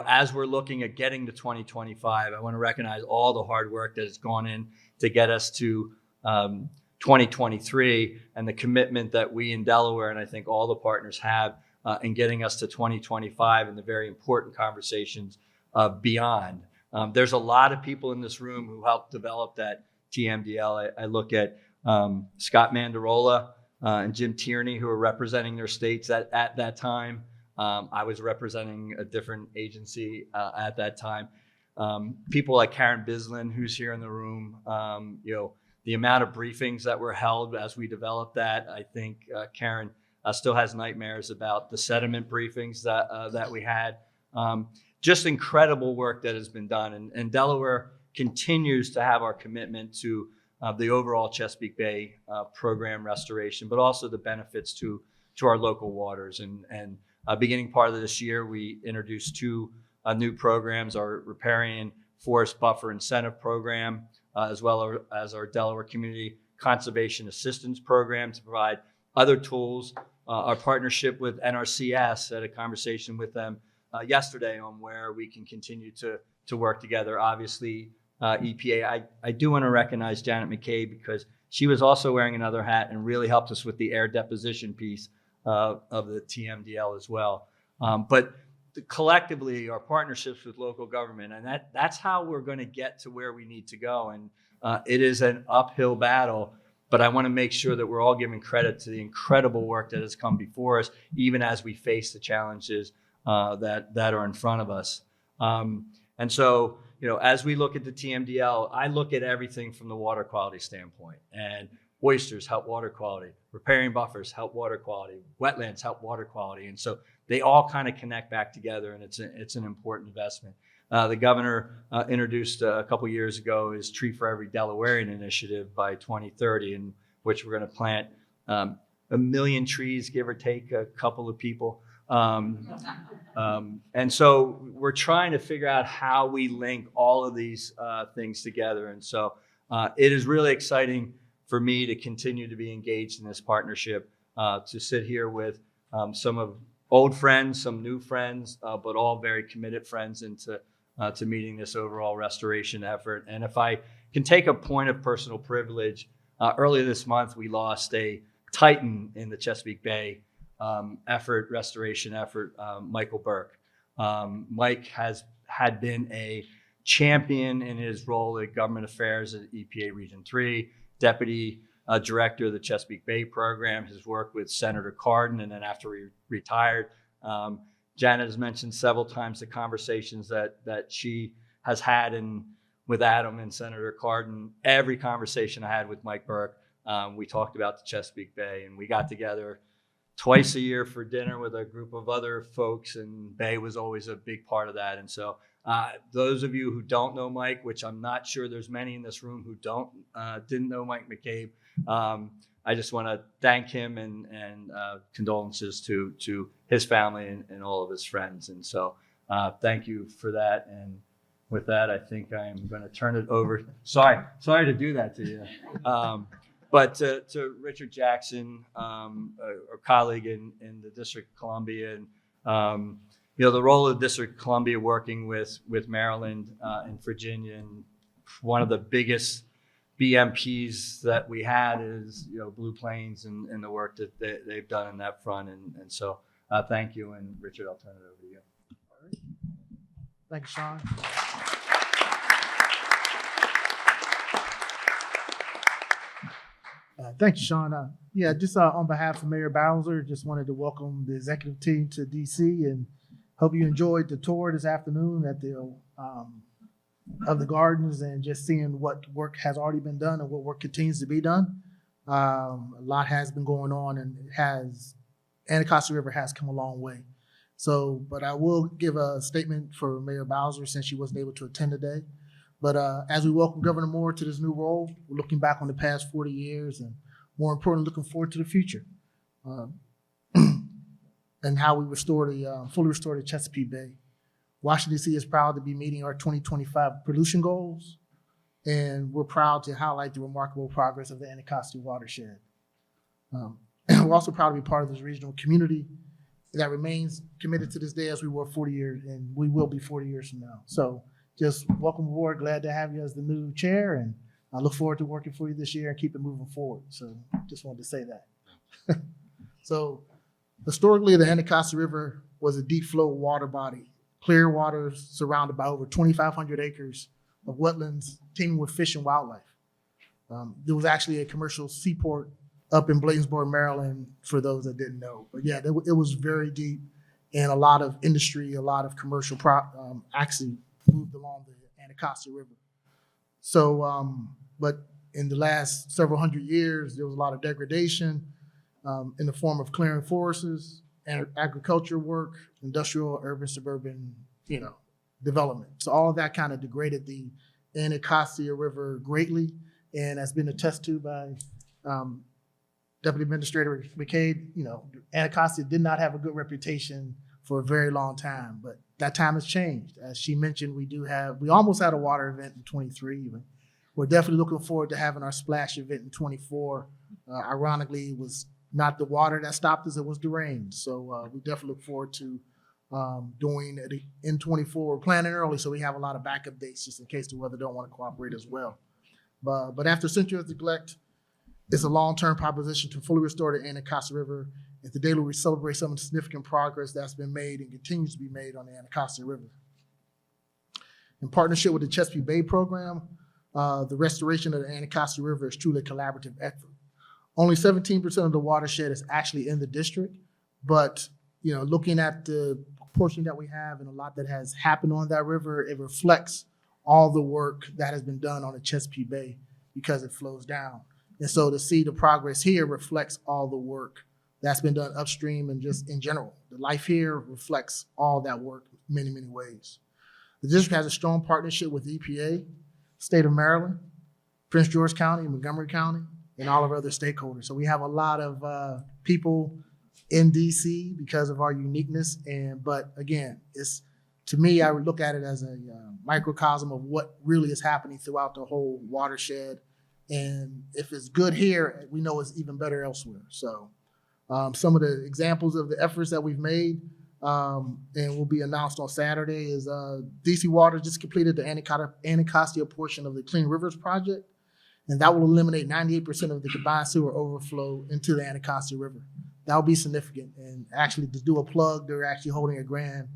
as we're looking at getting to 2025, I want to recognize all the hard work that has gone in to get us to 2023 and the commitment that we in Delaware, and I think all the partners have in getting us to 2025 and the very important conversations beyond. There's a lot of people in this room who helped develop that TMDL. I look at Scott Mandarola and Jim Tierney, who are representing their states at that time. I was representing a different agency at that time. People like Karen Bislin, who's here in the room, the amount of briefings that were held as we developed that. I think Karen still has nightmares about the sediment briefings that we had. Just incredible work that has been done. And Delaware continues to have our commitment to the overall Chesapeake Bay program restoration, but also the benefits to our local waters. And beginning part of this year, we introduced two new programs, our Riparian Forest Buffer Incentive Program, as well as our Delaware Community Conservation Assistance Program to provide other tools. Our partnership with NRCS, had a conversation with them yesterday on where we can continue to work together. Obviously, EPA, I do want to recognize Janet McCabe because she was also wearing another hat and really helped us with the air deposition piece of the TMDL as well. But collectively, our partnerships with local government, and that's how we're going to get to where we need to go. And it is an uphill battle, but I want to make sure that we're all giving credit to the incredible work that has come before us, even as we face the challenges that are in front of us. And so, as we look at the TMDL, I look at everything from the water quality standpoint, and oysters help water quality, riparian buffers help water quality, wetlands help water quality. And so they all kind of connect back together, and it's an important investment. The governor introduced a couple years ago his Tree for Every Delawarean initiative by 2030, in which we're going to plant 1 million trees, give or take a couple of people. And so we're trying to figure out how we link all of these things together. And so it is really exciting for me to continue to be engaged in this partnership, to sit here with some of old friends, some new friends, but all very committed friends into to meeting this overall restoration effort. And if I can take a point of personal privilege, earlier this month we lost a titan in the Chesapeake Bay restoration effort, Michael Burke. Mike had been a champion in his role at government affairs at EPA Region 3, deputy director of the Chesapeake Bay program, has worked with Senator Cardin, and then after he retired, Janet has mentioned several times the conversations that she has had with Adam and Senator Cardin. Every conversation I had with Mike Burke, we talked about the Chesapeake Bay, and we got together twice a year for dinner with a group of other folks, and Bay was always a big part of that. And so those of you who don't know Mike, which I'm not sure there's many in this room who didn't know Mike McCabe, I just want to thank him and condolences to his family and all of his friends. And so thank you for that. And with that, I think I'm going to turn it over. Sorry to do that to you. But to Richard Jackson, a colleague in the District of Columbia, and the role of the District of Columbia working with Maryland and Virginia, and one of the biggest BMPs that we had is Blue Plains and the work that they've done in that front, and so thank you. And Richard, I'll turn it over to you. Thank you, Sean. Thank you, Sean. Just on behalf of Mayor Bowser, just wanted to welcome the executive team to DC and hope you enjoyed the tour this afternoon at the of the gardens and just seeing what work has already been done and what work continues to be done. A lot has been going on, and Anacostia River has come a long way. So, but I will give a statement for Mayor Bowser since she wasn't able to attend today. But as we welcome Governor Moore to this new role, we're looking back on the past 40 years and more importantly, looking forward to the future and how we fully restore the Chesapeake Bay. Washington, D.C. is proud to be meeting our 2025 pollution goals, and we're proud to highlight the remarkable progress of the Anacostia watershed. We're also proud to be part of this regional community that remains committed to this day as we were 40 years, and we will be 40 years from now. So just welcome aboard. Glad to have you as the new chair, and I look forward to working for you this year and keep it moving forward. So just wanted to say that. So historically, the Anacostia River was a deep flow water body, clear waters surrounded by over 2,500 acres of wetlands teeming with fish and wildlife. There was actually a commercial seaport up in Bladensburg, Maryland, for those that didn't know. But yeah, it was very deep, and a lot of industry, a lot of commercial actually moved along the Anacostia River. So, but in the last several hundred years, there was a lot of degradation in the form of clearing forests and agriculture work, industrial, urban, suburban, development. So all of that kind of degraded the Anacostia River greatly, and has been attested to by Deputy Administrator McCade. Anacostia did not have a good reputation for a very long time, but that time has changed. As she mentioned, we almost had a water event in 23. We're definitely looking forward to having our splash event in 24. Ironically, it was not the water that stopped us, it was the rain. So we definitely look forward to doing it in 24. We're planning early, so we have a lot of backup dates just in case the weather don't want to cooperate as well. But after centuries of neglect, it's a long-term proposition to fully restore the Anacostia River. And today we celebrate some of the significant progress that's been made and continues to be made on the Anacostia River. In partnership with the Chesapeake Bay program, the restoration of the Anacostia River is truly a collaborative effort. Only 17% of the watershed is actually in the district, but looking at the portion that we have and a lot that has happened on that river, it reflects all the work that has been done on the Chesapeake Bay because it flows down. And so to see the progress here reflects all the work that's been done upstream and just in general. The life here reflects all that work in many, many ways. The district has a strong partnership with EPA, State of Maryland, Prince George County, Montgomery County, and all of our other stakeholders. So we have a lot of people in DC because of our uniqueness. But again, to me, I would look at it as a microcosm of what really is happening throughout the whole watershed. And if it's good here, we know it's even better elsewhere. So some of the examples of the efforts that we've made and will be announced on Saturday is DC Water just completed the Anacostia portion of the Clean Rivers project, and that will eliminate 98% of the combined sewer overflow into the Anacostia River. That will be significant. And actually, to do a plug, they're actually holding a grand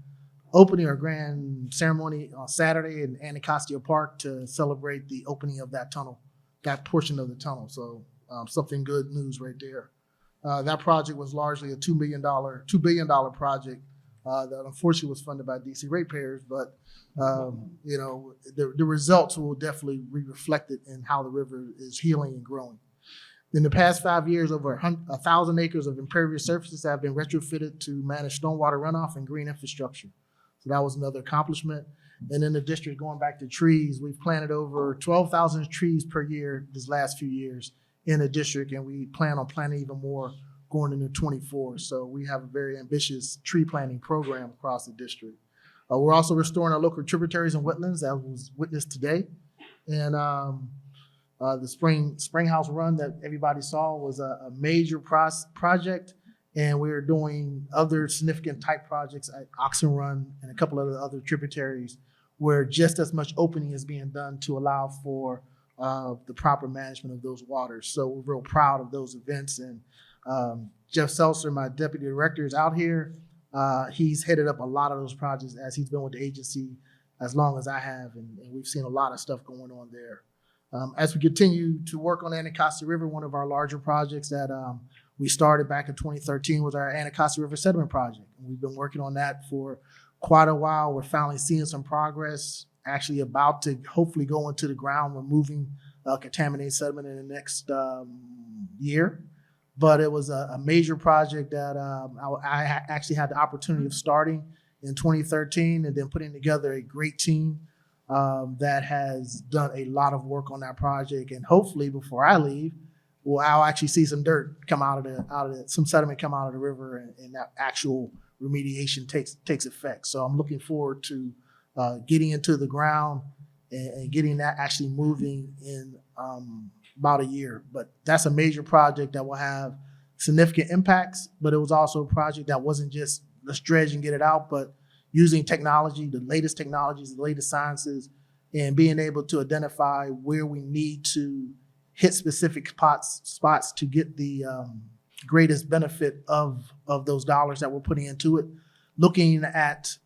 opening or grand ceremony on Saturday in Anacostia Park to celebrate the opening of that tunnel, that portion of the tunnel. So something good news right there. That project was largely a $2 billion project that unfortunately was funded by DC ratepayers, but the results will definitely be reflected in how the river is healing and growing. In the past 5 years, over 1,000 acres of impervious surfaces have been retrofitted to manage stormwater runoff and green infrastructure. So that was another accomplishment. And in the district, going back to trees, we've planted over 12,000 trees per year these last few years in the district, and we plan on planting even more going into 24. So we have a very ambitious tree planting program across the district. We're also restoring our local tributaries and wetlands that was witnessed today. And the spring house run that everybody saw was a major project. And we're doing other significant type projects at Oxen Run and a couple of the other tributaries where just as much opening is being done to allow for the proper management of those waters. So we're real proud of those events. And Jeff Seltzer, my deputy director, is out here. He's headed up a lot of those projects as he's been with the agency as long as I have, and we've seen a lot of stuff going on there. As we continue to work on Anacostia River, one of our larger projects that we started back in 2013 was our Anacostia River Sediment Project. And we've been working on that for quite a while. We're finally seeing some progress, actually about to hopefully go into the ground, removing contaminated sediment in the next year. But it was a major project that I actually had the opportunity of starting in 2013 and then putting together a great team that has done a lot of work on that project. And hopefully before I leave, I'll actually see some dirt come out of some sediment come out of the river, and that actual remediation takes effect. So I'm looking forward to getting into the ground and getting that actually moving in about a year. But that's a major project that will have significant impacts. But it was also a project that wasn't just let's dredge and get it out, but using technology, the latest technologies, the latest sciences, and being able to identify where we need to hit specific spots to get the greatest benefit of those dollars that we're putting into it. Looking at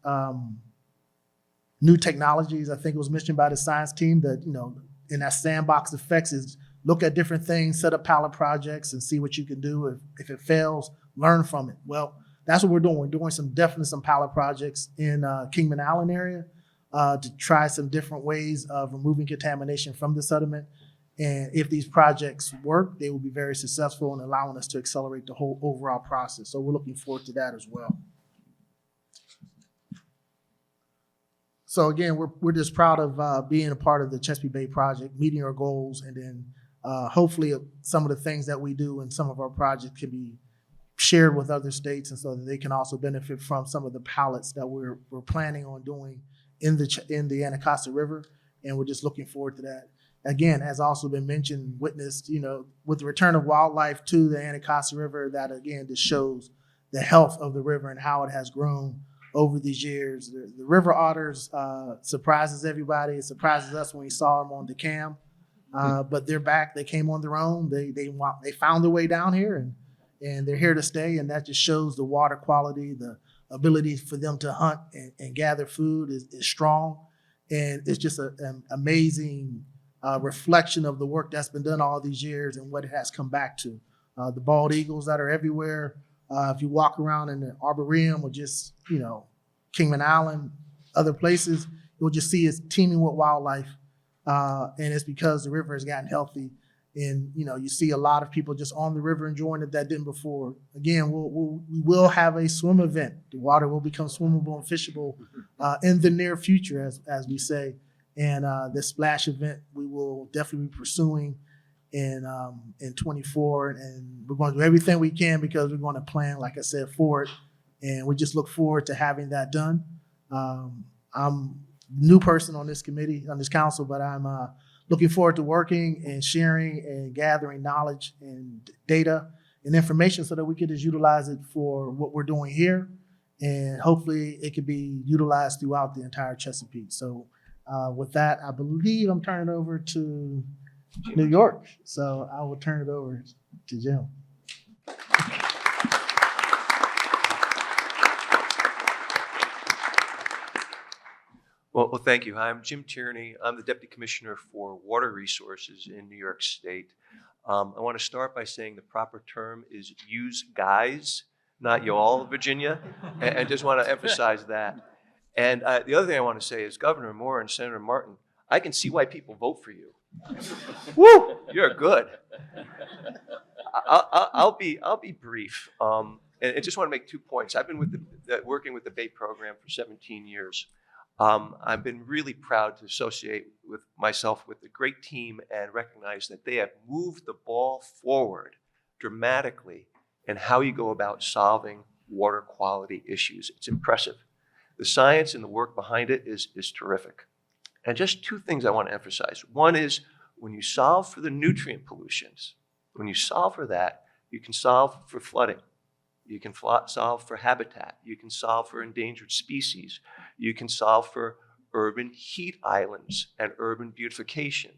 new technologies, I think it was mentioned by the science team that, in that sandbox effects is look at different things, set up pilot projects and see what you can do. If it fails, learn from it. Well, that's what we're doing. We're doing some pilot projects in Kingman Island area to try some different ways of removing contamination from the sediment. And if these projects work, they will be very successful in allowing us to accelerate the whole overall process. So we're looking forward to that as well. So again, we're just proud of being a part of the Chesapeake Bay project, meeting our goals, and then hopefully some of the things that we do and some of our projects can be shared with other states, and so that they can also benefit from some of the pilots that we're planning on doing in the Anacostia River, and we're just looking forward to that. Again, as also been mentioned, witnessed, with the return of wildlife to the Anacostia River, that again just shows the health of the river and how it has grown over these years. The river otters surprises everybody. It surprises us when we saw them on the cam, but they're back. They came on their own. They found their way down here, and they're here to stay. And that just shows the water quality, the ability for them to hunt and gather food is strong, and it's just an amazing reflection of the work that's been done all these years and what it has come back to. The bald eagles that are everywhere. If you walk around in the Arboretum or just, Kingman Island, other places, you'll just see it's teeming with wildlife. And it's because the river has gotten healthy. And, you see a lot of people just on the river enjoying it that didn't before. Again, we will have a swim event. The water will become swimmable and fishable in the near future, as we say. And this splash event we will definitely be pursuing in 24, and we're going to do everything we can because we're going to plan, like I said, for it, and we just look forward to having that done. I'm a new person on this committee, on this council, but I'm looking forward to working and sharing and gathering knowledge and data and information so that we can just utilize it for what we're doing here, and hopefully it could be utilized throughout the entire Chesapeake. So with that, I believe I'm turning it over to New York. So I will turn it over to Jim. Well, thank you. Hi, I'm Jim Tierney. I'm the Deputy Commissioner for Water Resources in New York State. I want to start by saying the proper term is use guys, not y'all, Virginia, and just want to emphasize that. And the other thing I want to say is Governor Moore and Senator Martin, I can see why people vote for you. Woo! You're good. I'll be brief. And I just want to make 2 points. I've been working with the Bay program for 17 years. I've been really proud to associate with myself with a great team and recognize that they have moved the ball forward dramatically in how you go about solving water quality issues. It's impressive. The science and the work behind it is terrific. And just two things I want to emphasize. One is when you solve for the nutrient pollutions, when you solve for that, you can solve for flooding. You can solve for habitat. You can solve for endangered species. You can solve for urban heat islands and urban beautification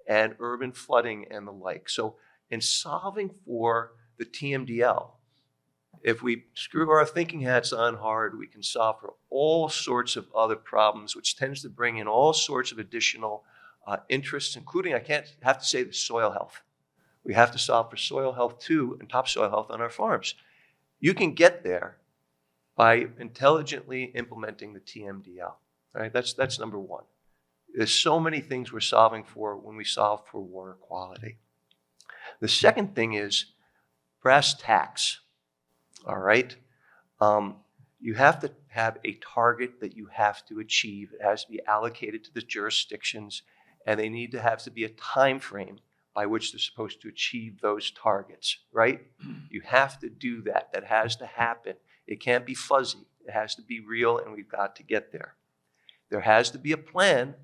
and urban flooding and the like. So in solving for the TMDL, if we screw our thinking hats on hard, we can solve for all sorts of other problems, which tends to bring in all sorts of additional interests, including, I can't have to say, the soil health. We have to solve for soil health too, and topsoil health on our farms. You can get there by intelligently implementing the TMDL. Right? That's number one. There's so many things we're solving for when we solve for water quality. The second thing is brass tacks. All right? You have to have a target that you have to achieve. It has to be allocated to the jurisdictions, and they need to have to be a time frame by which they're supposed to achieve those targets, right? You have to do that. That has to happen. It can't be fuzzy. It has to be real, and we've got to get there. There has to be a plan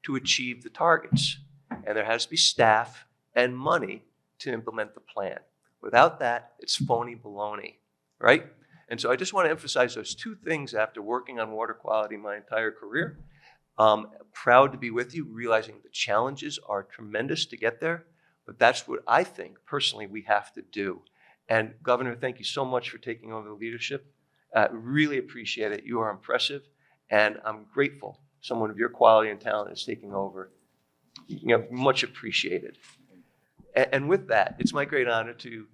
to achieve the targets, and there has to be staff and money to implement the plan. Without that, it's phony baloney, right? And so I just want to emphasize those two things after working on water quality my entire career. Proud to be with you, realizing the challenges are tremendous to get there, but that's what I think, personally, we have to do. And Governor, thank you so much for taking over the leadership. Really appreciate it. You are impressive, and I'm grateful someone of your quality and talent is taking over. Much appreciated. And with that, it's my great honor to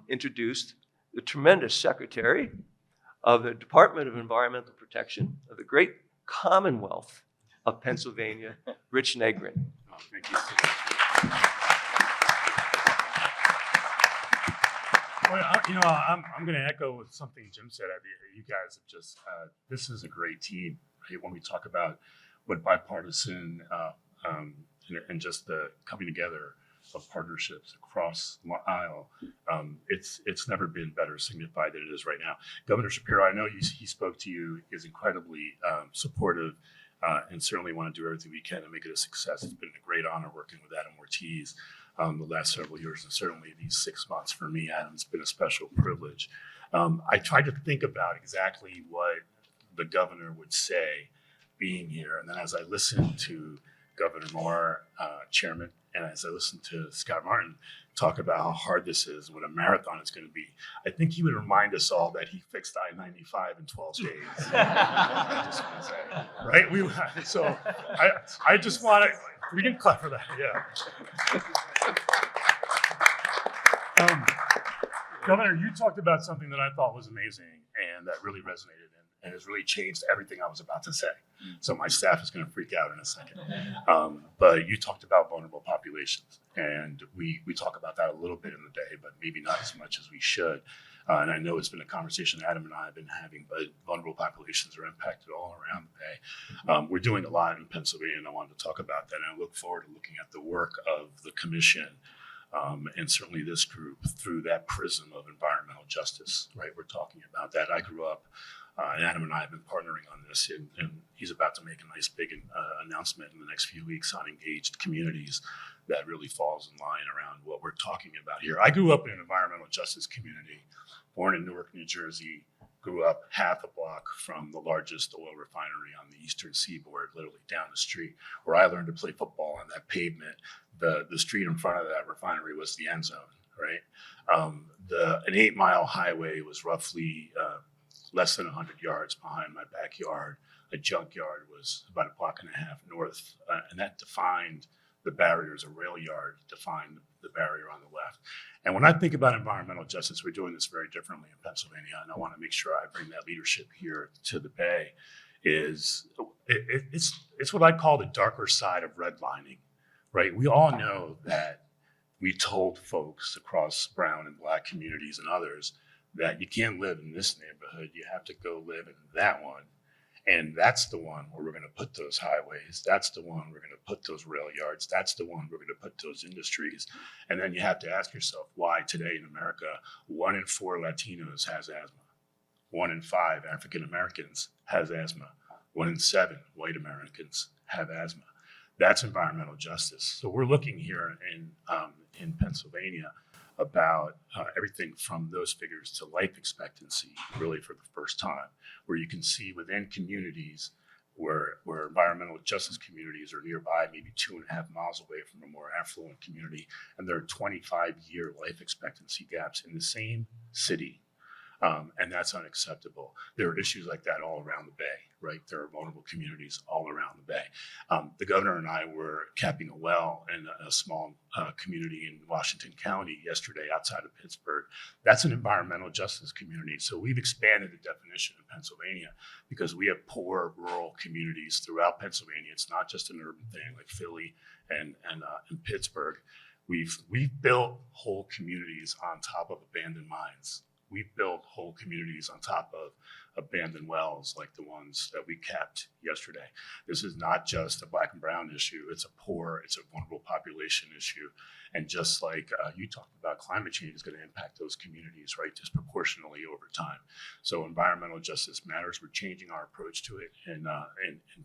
introduce the tremendous Secretary of the Department of Environmental Protection of the great Commonwealth of Pennsylvania, Rich Negrin. Oh, thank you. Well, I'm going to echo something Jim said. You guys have just, this is a great team, right? When we talk about what bipartisan and just the coming together of partnerships across the aisle, it's never been better signified than it is right now. Governor Shapiro, I know he spoke to you, is incredibly supportive, and certainly want to do everything we can to make it a success. It's been a great honor working with Adam Ortiz the last several years, and certainly these 6 months for me, Adam, it's been a special privilege. I tried to think about exactly what the governor would say being here, and then as I listened to Governor Moore, Chairman, and as I listened to Scott Martin talk about how hard this is, what a marathon it's going to be, I think he would remind us all that he fixed I-95 in 12 days. I just want to say, right? So I just want to, we can clap for that, yeah. Governor, you talked about something that I thought was amazing and that really resonated and has really changed everything I was about to say. So my staff is going to freak out in a second. But you talked about vulnerable populations, and we talk about that a little bit in the day, but maybe not as much as we should. And I know it's been a conversation Adam and I have been having, but vulnerable populations are impacted all around the Bay. We're doing a lot in Pennsylvania, and I wanted to talk about that. And I look forward to looking at the work of the commission and certainly this group through that prism of environmental justice, right? We're talking about that. I grew up, and Adam and I have been partnering on this, and he's about to make a nice big announcement in the next few weeks on engaged communities that really falls in line around what we're talking about here. I grew up in an environmental justice community, born in Newark, New Jersey, grew up half a block from the largest oil refinery on the eastern seaboard, literally down the street, where I learned to play football on that pavement. The street in front of that refinery was the end zone, right? An 8-mile highway was roughly less than 100 yards behind my backyard. A junkyard was about a block and a half north, and that defined the barriers. A rail yard defined the barrier on the left. And when I think about environmental justice, we're doing this very differently in Pennsylvania, and I want to make sure I bring that leadership here to the Bay. It's what I call the darker side of redlining, right? We all know that we told folks across brown and black communities and others that you can't live in this neighborhood, you have to go live in that one. And that's the one where we're going to put those highways. That's the one we're going to put those rail yards. That's the one we're going to put those industries. And then you have to ask yourself why today in America, 1 in 4 Latinos has asthma. 1 in 5 African Americans has asthma. 1 in 7 white Americans have asthma. That's environmental justice. So we're looking here in Pennsylvania about everything from those figures to life expectancy, really for the first time, where you can see within communities where environmental justice communities are nearby, maybe 2.5 miles away from a more affluent community, and there are 25-year life expectancy gaps in the same city. And that's unacceptable. There are issues like that all around the Bay, right? There are vulnerable communities all around the Bay. The governor and I were capping a well in a small community in Washington County yesterday outside of Pittsburgh. That's an environmental justice community. So we've expanded the definition in Pennsylvania because we have poor rural communities throughout Pennsylvania. It's not just an urban thing like Philly and Pittsburgh. We've built whole communities on top of abandoned mines. We've built whole communities on top of abandoned wells like the ones that we capped yesterday. This is not just a black and brown issue. It's a vulnerable population issue. And just like you talked about, climate change is going to impact those communities, right, disproportionately over time. So environmental justice matters. We're changing our approach to it in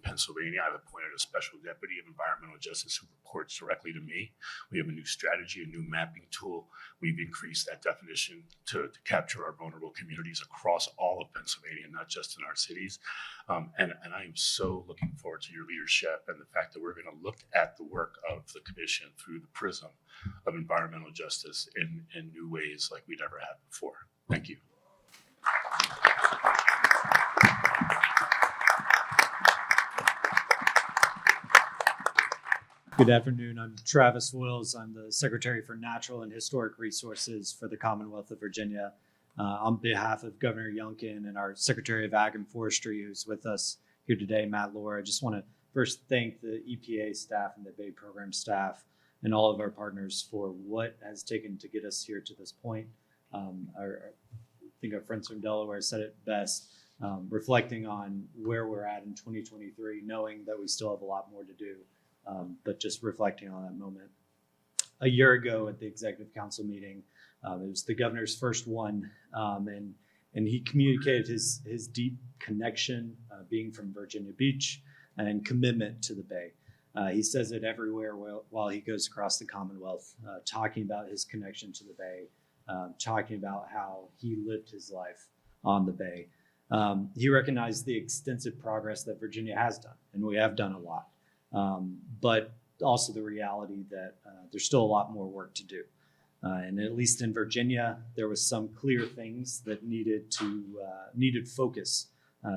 Pennsylvania. I've appointed a special deputy of environmental justice who reports directly to me. We have a new strategy, a new mapping tool. We've increased that definition to capture our vulnerable communities across all of Pennsylvania, not just in our cities. And I am so looking forward to your leadership and the fact that we're going to look at the work of the commission through the prism of environmental justice in new ways like we never had before. Thank you. Good afternoon. I'm Travis Wills. I'm the Secretary for Natural and Historic Resources for the Commonwealth of Virginia. On behalf of Governor Youngkin and our Secretary of Ag and Forestry, who's with us here today, Matt Lohr, I just want to first thank the EPA staff and the Bay Program staff and all of our partners for what has taken to get us here to this point. I think our friends from Delaware said it best, reflecting on where we're at in 2023, knowing that we still have a lot more to do, but just reflecting on that moment. A year ago at the Executive Council meeting, it was the governor's first one, and he communicated his deep connection, being from Virginia Beach, and commitment to the Bay. He says it everywhere while he goes across the Commonwealth, talking about his connection to the Bay, talking about how he lived his life on the Bay. He recognized the extensive progress that Virginia has done, and we have done a lot, but also the reality that there's still a lot more work to do. And at least in Virginia, there was some clear things that needed focus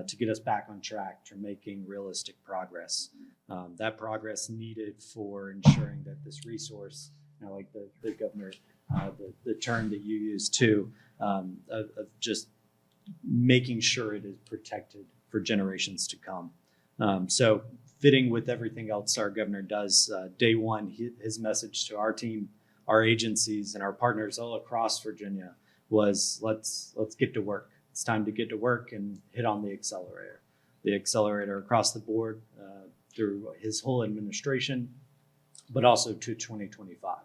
to get us back on track to making realistic progress. That progress needed for ensuring that this resource, like the governor, the term that you used too, of just making sure it is protected for generations to come. So fitting with everything else our governor does, day one, his message to our team, our agencies, and our partners all across Virginia was let's get to work. It's time to get to work and hit on the accelerator across the board through his whole administration, but also to 2025.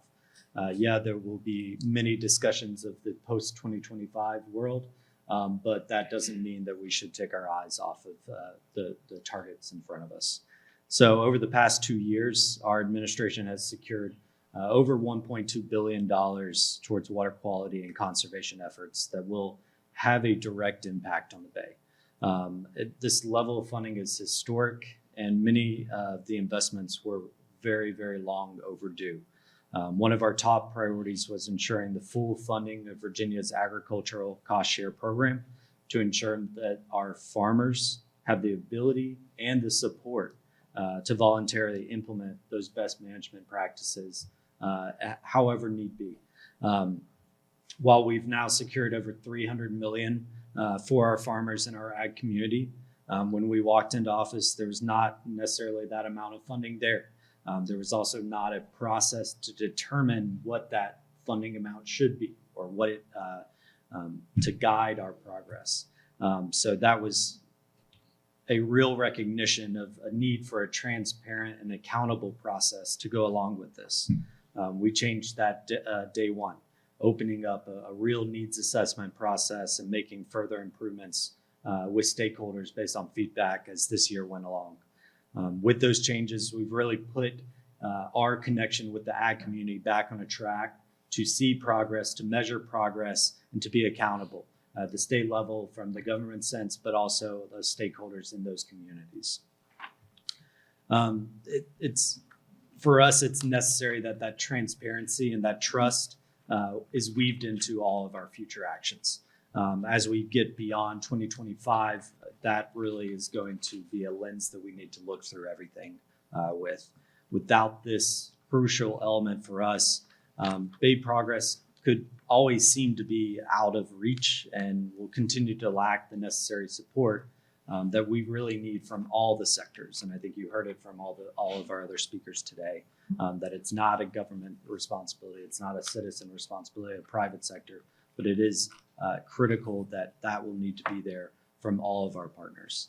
There will be many discussions of the post-2025 world, but that doesn't mean that we should take our eyes off of the targets in front of us. So over the past 2 years, our administration has secured over $1.2 billion towards water quality and conservation efforts that will have a direct impact on the Bay. This level of funding is historic, and many of the investments were very, very long overdue. One of our top priorities was ensuring the full funding of Virginia's agricultural cost share program to ensure that our farmers have the ability and the support to voluntarily implement those best management practices, however need be. While we've now secured over $300 million for our farmers in our ag community, when we walked into office, there was not necessarily that amount of funding there. There was also not a process to determine what that funding amount should be or what it to guide our progress. So that was a real recognition of a need for a transparent and accountable process to go along with this. We changed that day one. opening up a real needs assessment process and making further improvements with stakeholders based on feedback as this year went along. With those changes, we've really put our connection with the ag community back on a track to see progress, to measure progress, and to be accountable at the state level from the government sense, but also the stakeholders in those communities. For us, it's necessary that that transparency and that trust is weaved into all of our future actions. As we get beyond 2025, that really is going to be a lens that we need to look through everything with. Without this crucial element for us, big progress could always seem to be out of reach and will continue to lack the necessary support that we really need from all the sectors. And I think you heard it from all of our other speakers today, that it's not a government responsibility, it's not a citizen responsibility, a private sector, but it is critical that that will need to be there from all of our partners.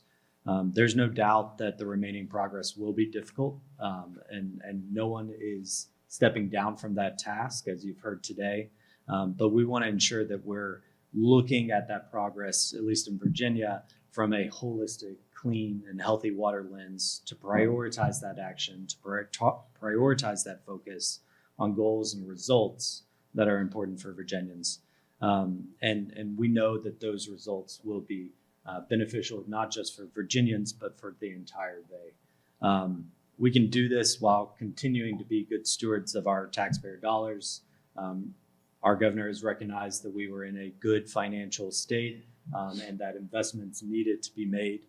There's no doubt that the remaining progress will be difficult, and no one is stepping down from that task, as you've heard today. But we want to ensure that we're looking at that progress, at least in Virginia, from a holistic, clean, and healthy water lens to prioritize that action, to prioritize that focus on goals and results that are important for Virginians. And we know that those results will be beneficial not just for Virginians, but for the entire Bay. We can do this while continuing to be good stewards of our taxpayer dollars. Our governor has recognized that we were in a good financial state and that investments needed to be made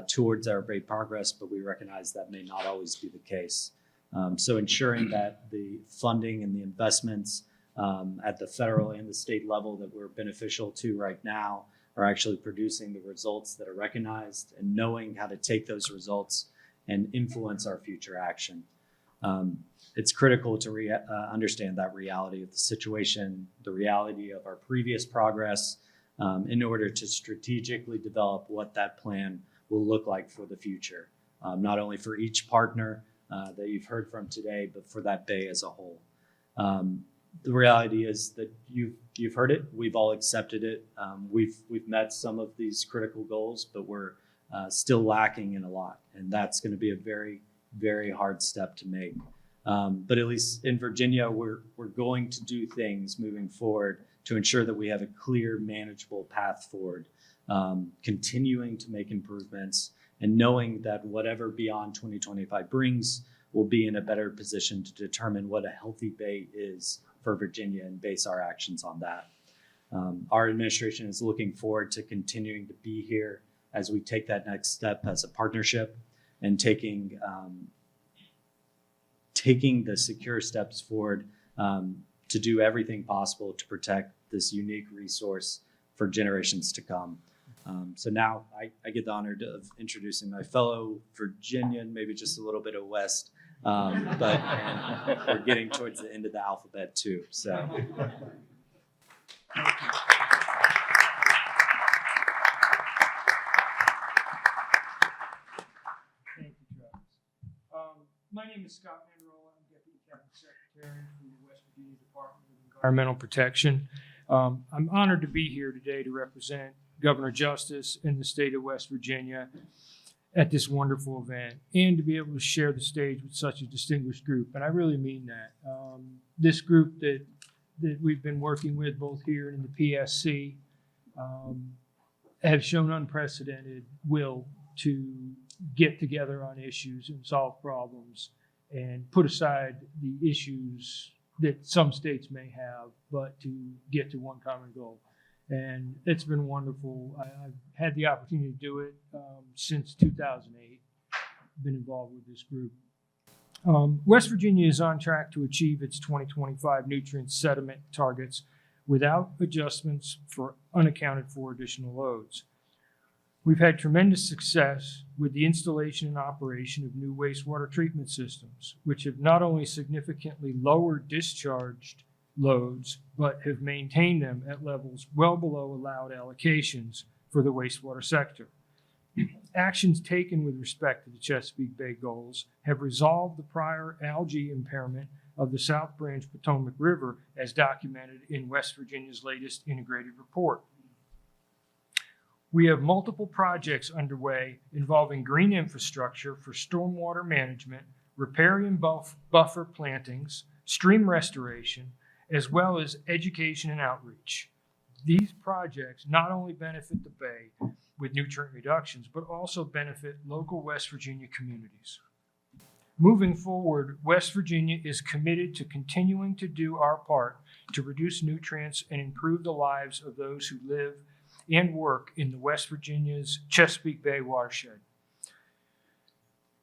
towards our Bay progress, but we recognize that may not always be the case. So ensuring that the funding and the investments at the federal and the state level that we're beneficial to right now are actually producing the results that are recognized, and knowing how to take those results and influence our future action. It's critical to understand that reality of the situation, the reality of our previous progress, in order to strategically develop what that plan will look like for the future, not only for each partner that you've heard from today, but for that Bay as a whole. The reality is that you've heard it. We've all accepted it. We've met some of these critical goals, but we're still lacking in a lot, and that's going to be a very, very hard step to make. But at least in Virginia, we're going to do things moving forward to ensure that we have a clear, manageable path forward, continuing to make improvements, and knowing that whatever beyond 2025 brings, we'll be in a better position to determine what a healthy Bay is for Virginia and base our actions on that. Our administration is looking forward to continuing to be here as we take that next step as a partnership and taking the secure steps forward to do everything possible to protect this unique resource for generations to come. So now I get the honor of introducing my fellow Virginian, maybe just a little bit of West, but we're getting towards the end of the alphabet too. So. Thank you, Travis. My name is Scott Manderola. I'm Deputy Cabinet Secretary for the West Virginia Department of Environmental Protection. I'm honored to be here today to represent Governor Justice in the state of West Virginia at this wonderful event, and to be able to share the stage with such a distinguished group. And I really mean that. This group that we've been working with both here and in the PSC have shown unprecedented will to get together on issues and solve problems and put aside the issues that some states may have, but to get to one common goal. And it's been wonderful. I've had the opportunity to do it since 2008. I've been involved with this group. West Virginia is on track to achieve its 2025 nutrient sediment targets without adjustments for unaccounted for additional loads. We've had tremendous success with the installation and operation of new wastewater treatment systems, which have not only significantly lowered discharged loads, but have maintained them at levels well below allowed allocations for the wastewater sector. Actions taken with respect to the Chesapeake Bay goals have resolved the prior algae impairment of the South Branch Potomac River as documented in West Virginia's latest integrated report. We have multiple projects underway involving green infrastructure for stormwater management, riparian buffer plantings, stream restoration, as well as education and outreach. These projects not only benefit the Bay with nutrient reductions, but also benefit local West Virginia communities. Moving forward, West Virginia is committed to continuing to do our part to reduce nutrients and improve the lives of those who live and work in the West Virginia's Chesapeake Bay watershed.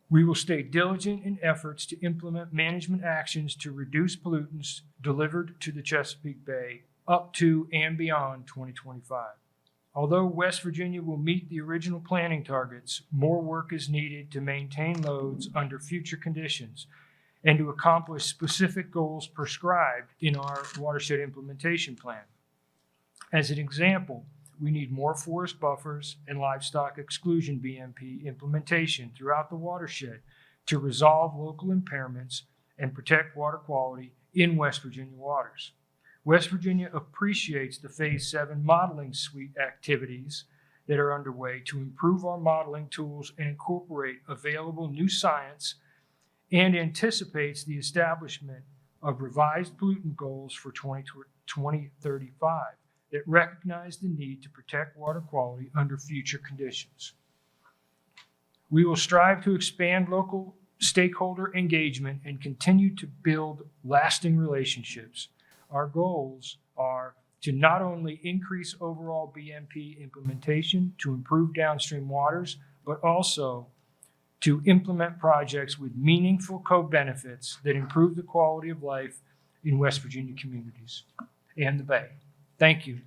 We will stay diligent in efforts to implement management actions to reduce pollutants delivered to the Chesapeake Bay up to and beyond 2025. Although West Virginia will meet the original planning targets, more work is needed to maintain loads under future conditions and to accomplish specific goals prescribed in our watershed implementation plan. As an example, we need more forest buffers and livestock exclusion BMP implementation throughout the watershed to resolve local impairments and protect water quality in West Virginia waters. West Virginia appreciates the Phase 7 modeling suite activities that are underway to improve our modeling tools and incorporate available new science, and anticipates the establishment of revised pollutant goals for 2035 that recognize the need to protect water quality under future conditions. We will strive to expand local stakeholder engagement and continue to build lasting relationships. Our goals are to not only increase overall BMP implementation to improve downstream waters, but also to implement projects with meaningful co-benefits that improve the quality of life in West Virginia communities and the Bay. Thank you.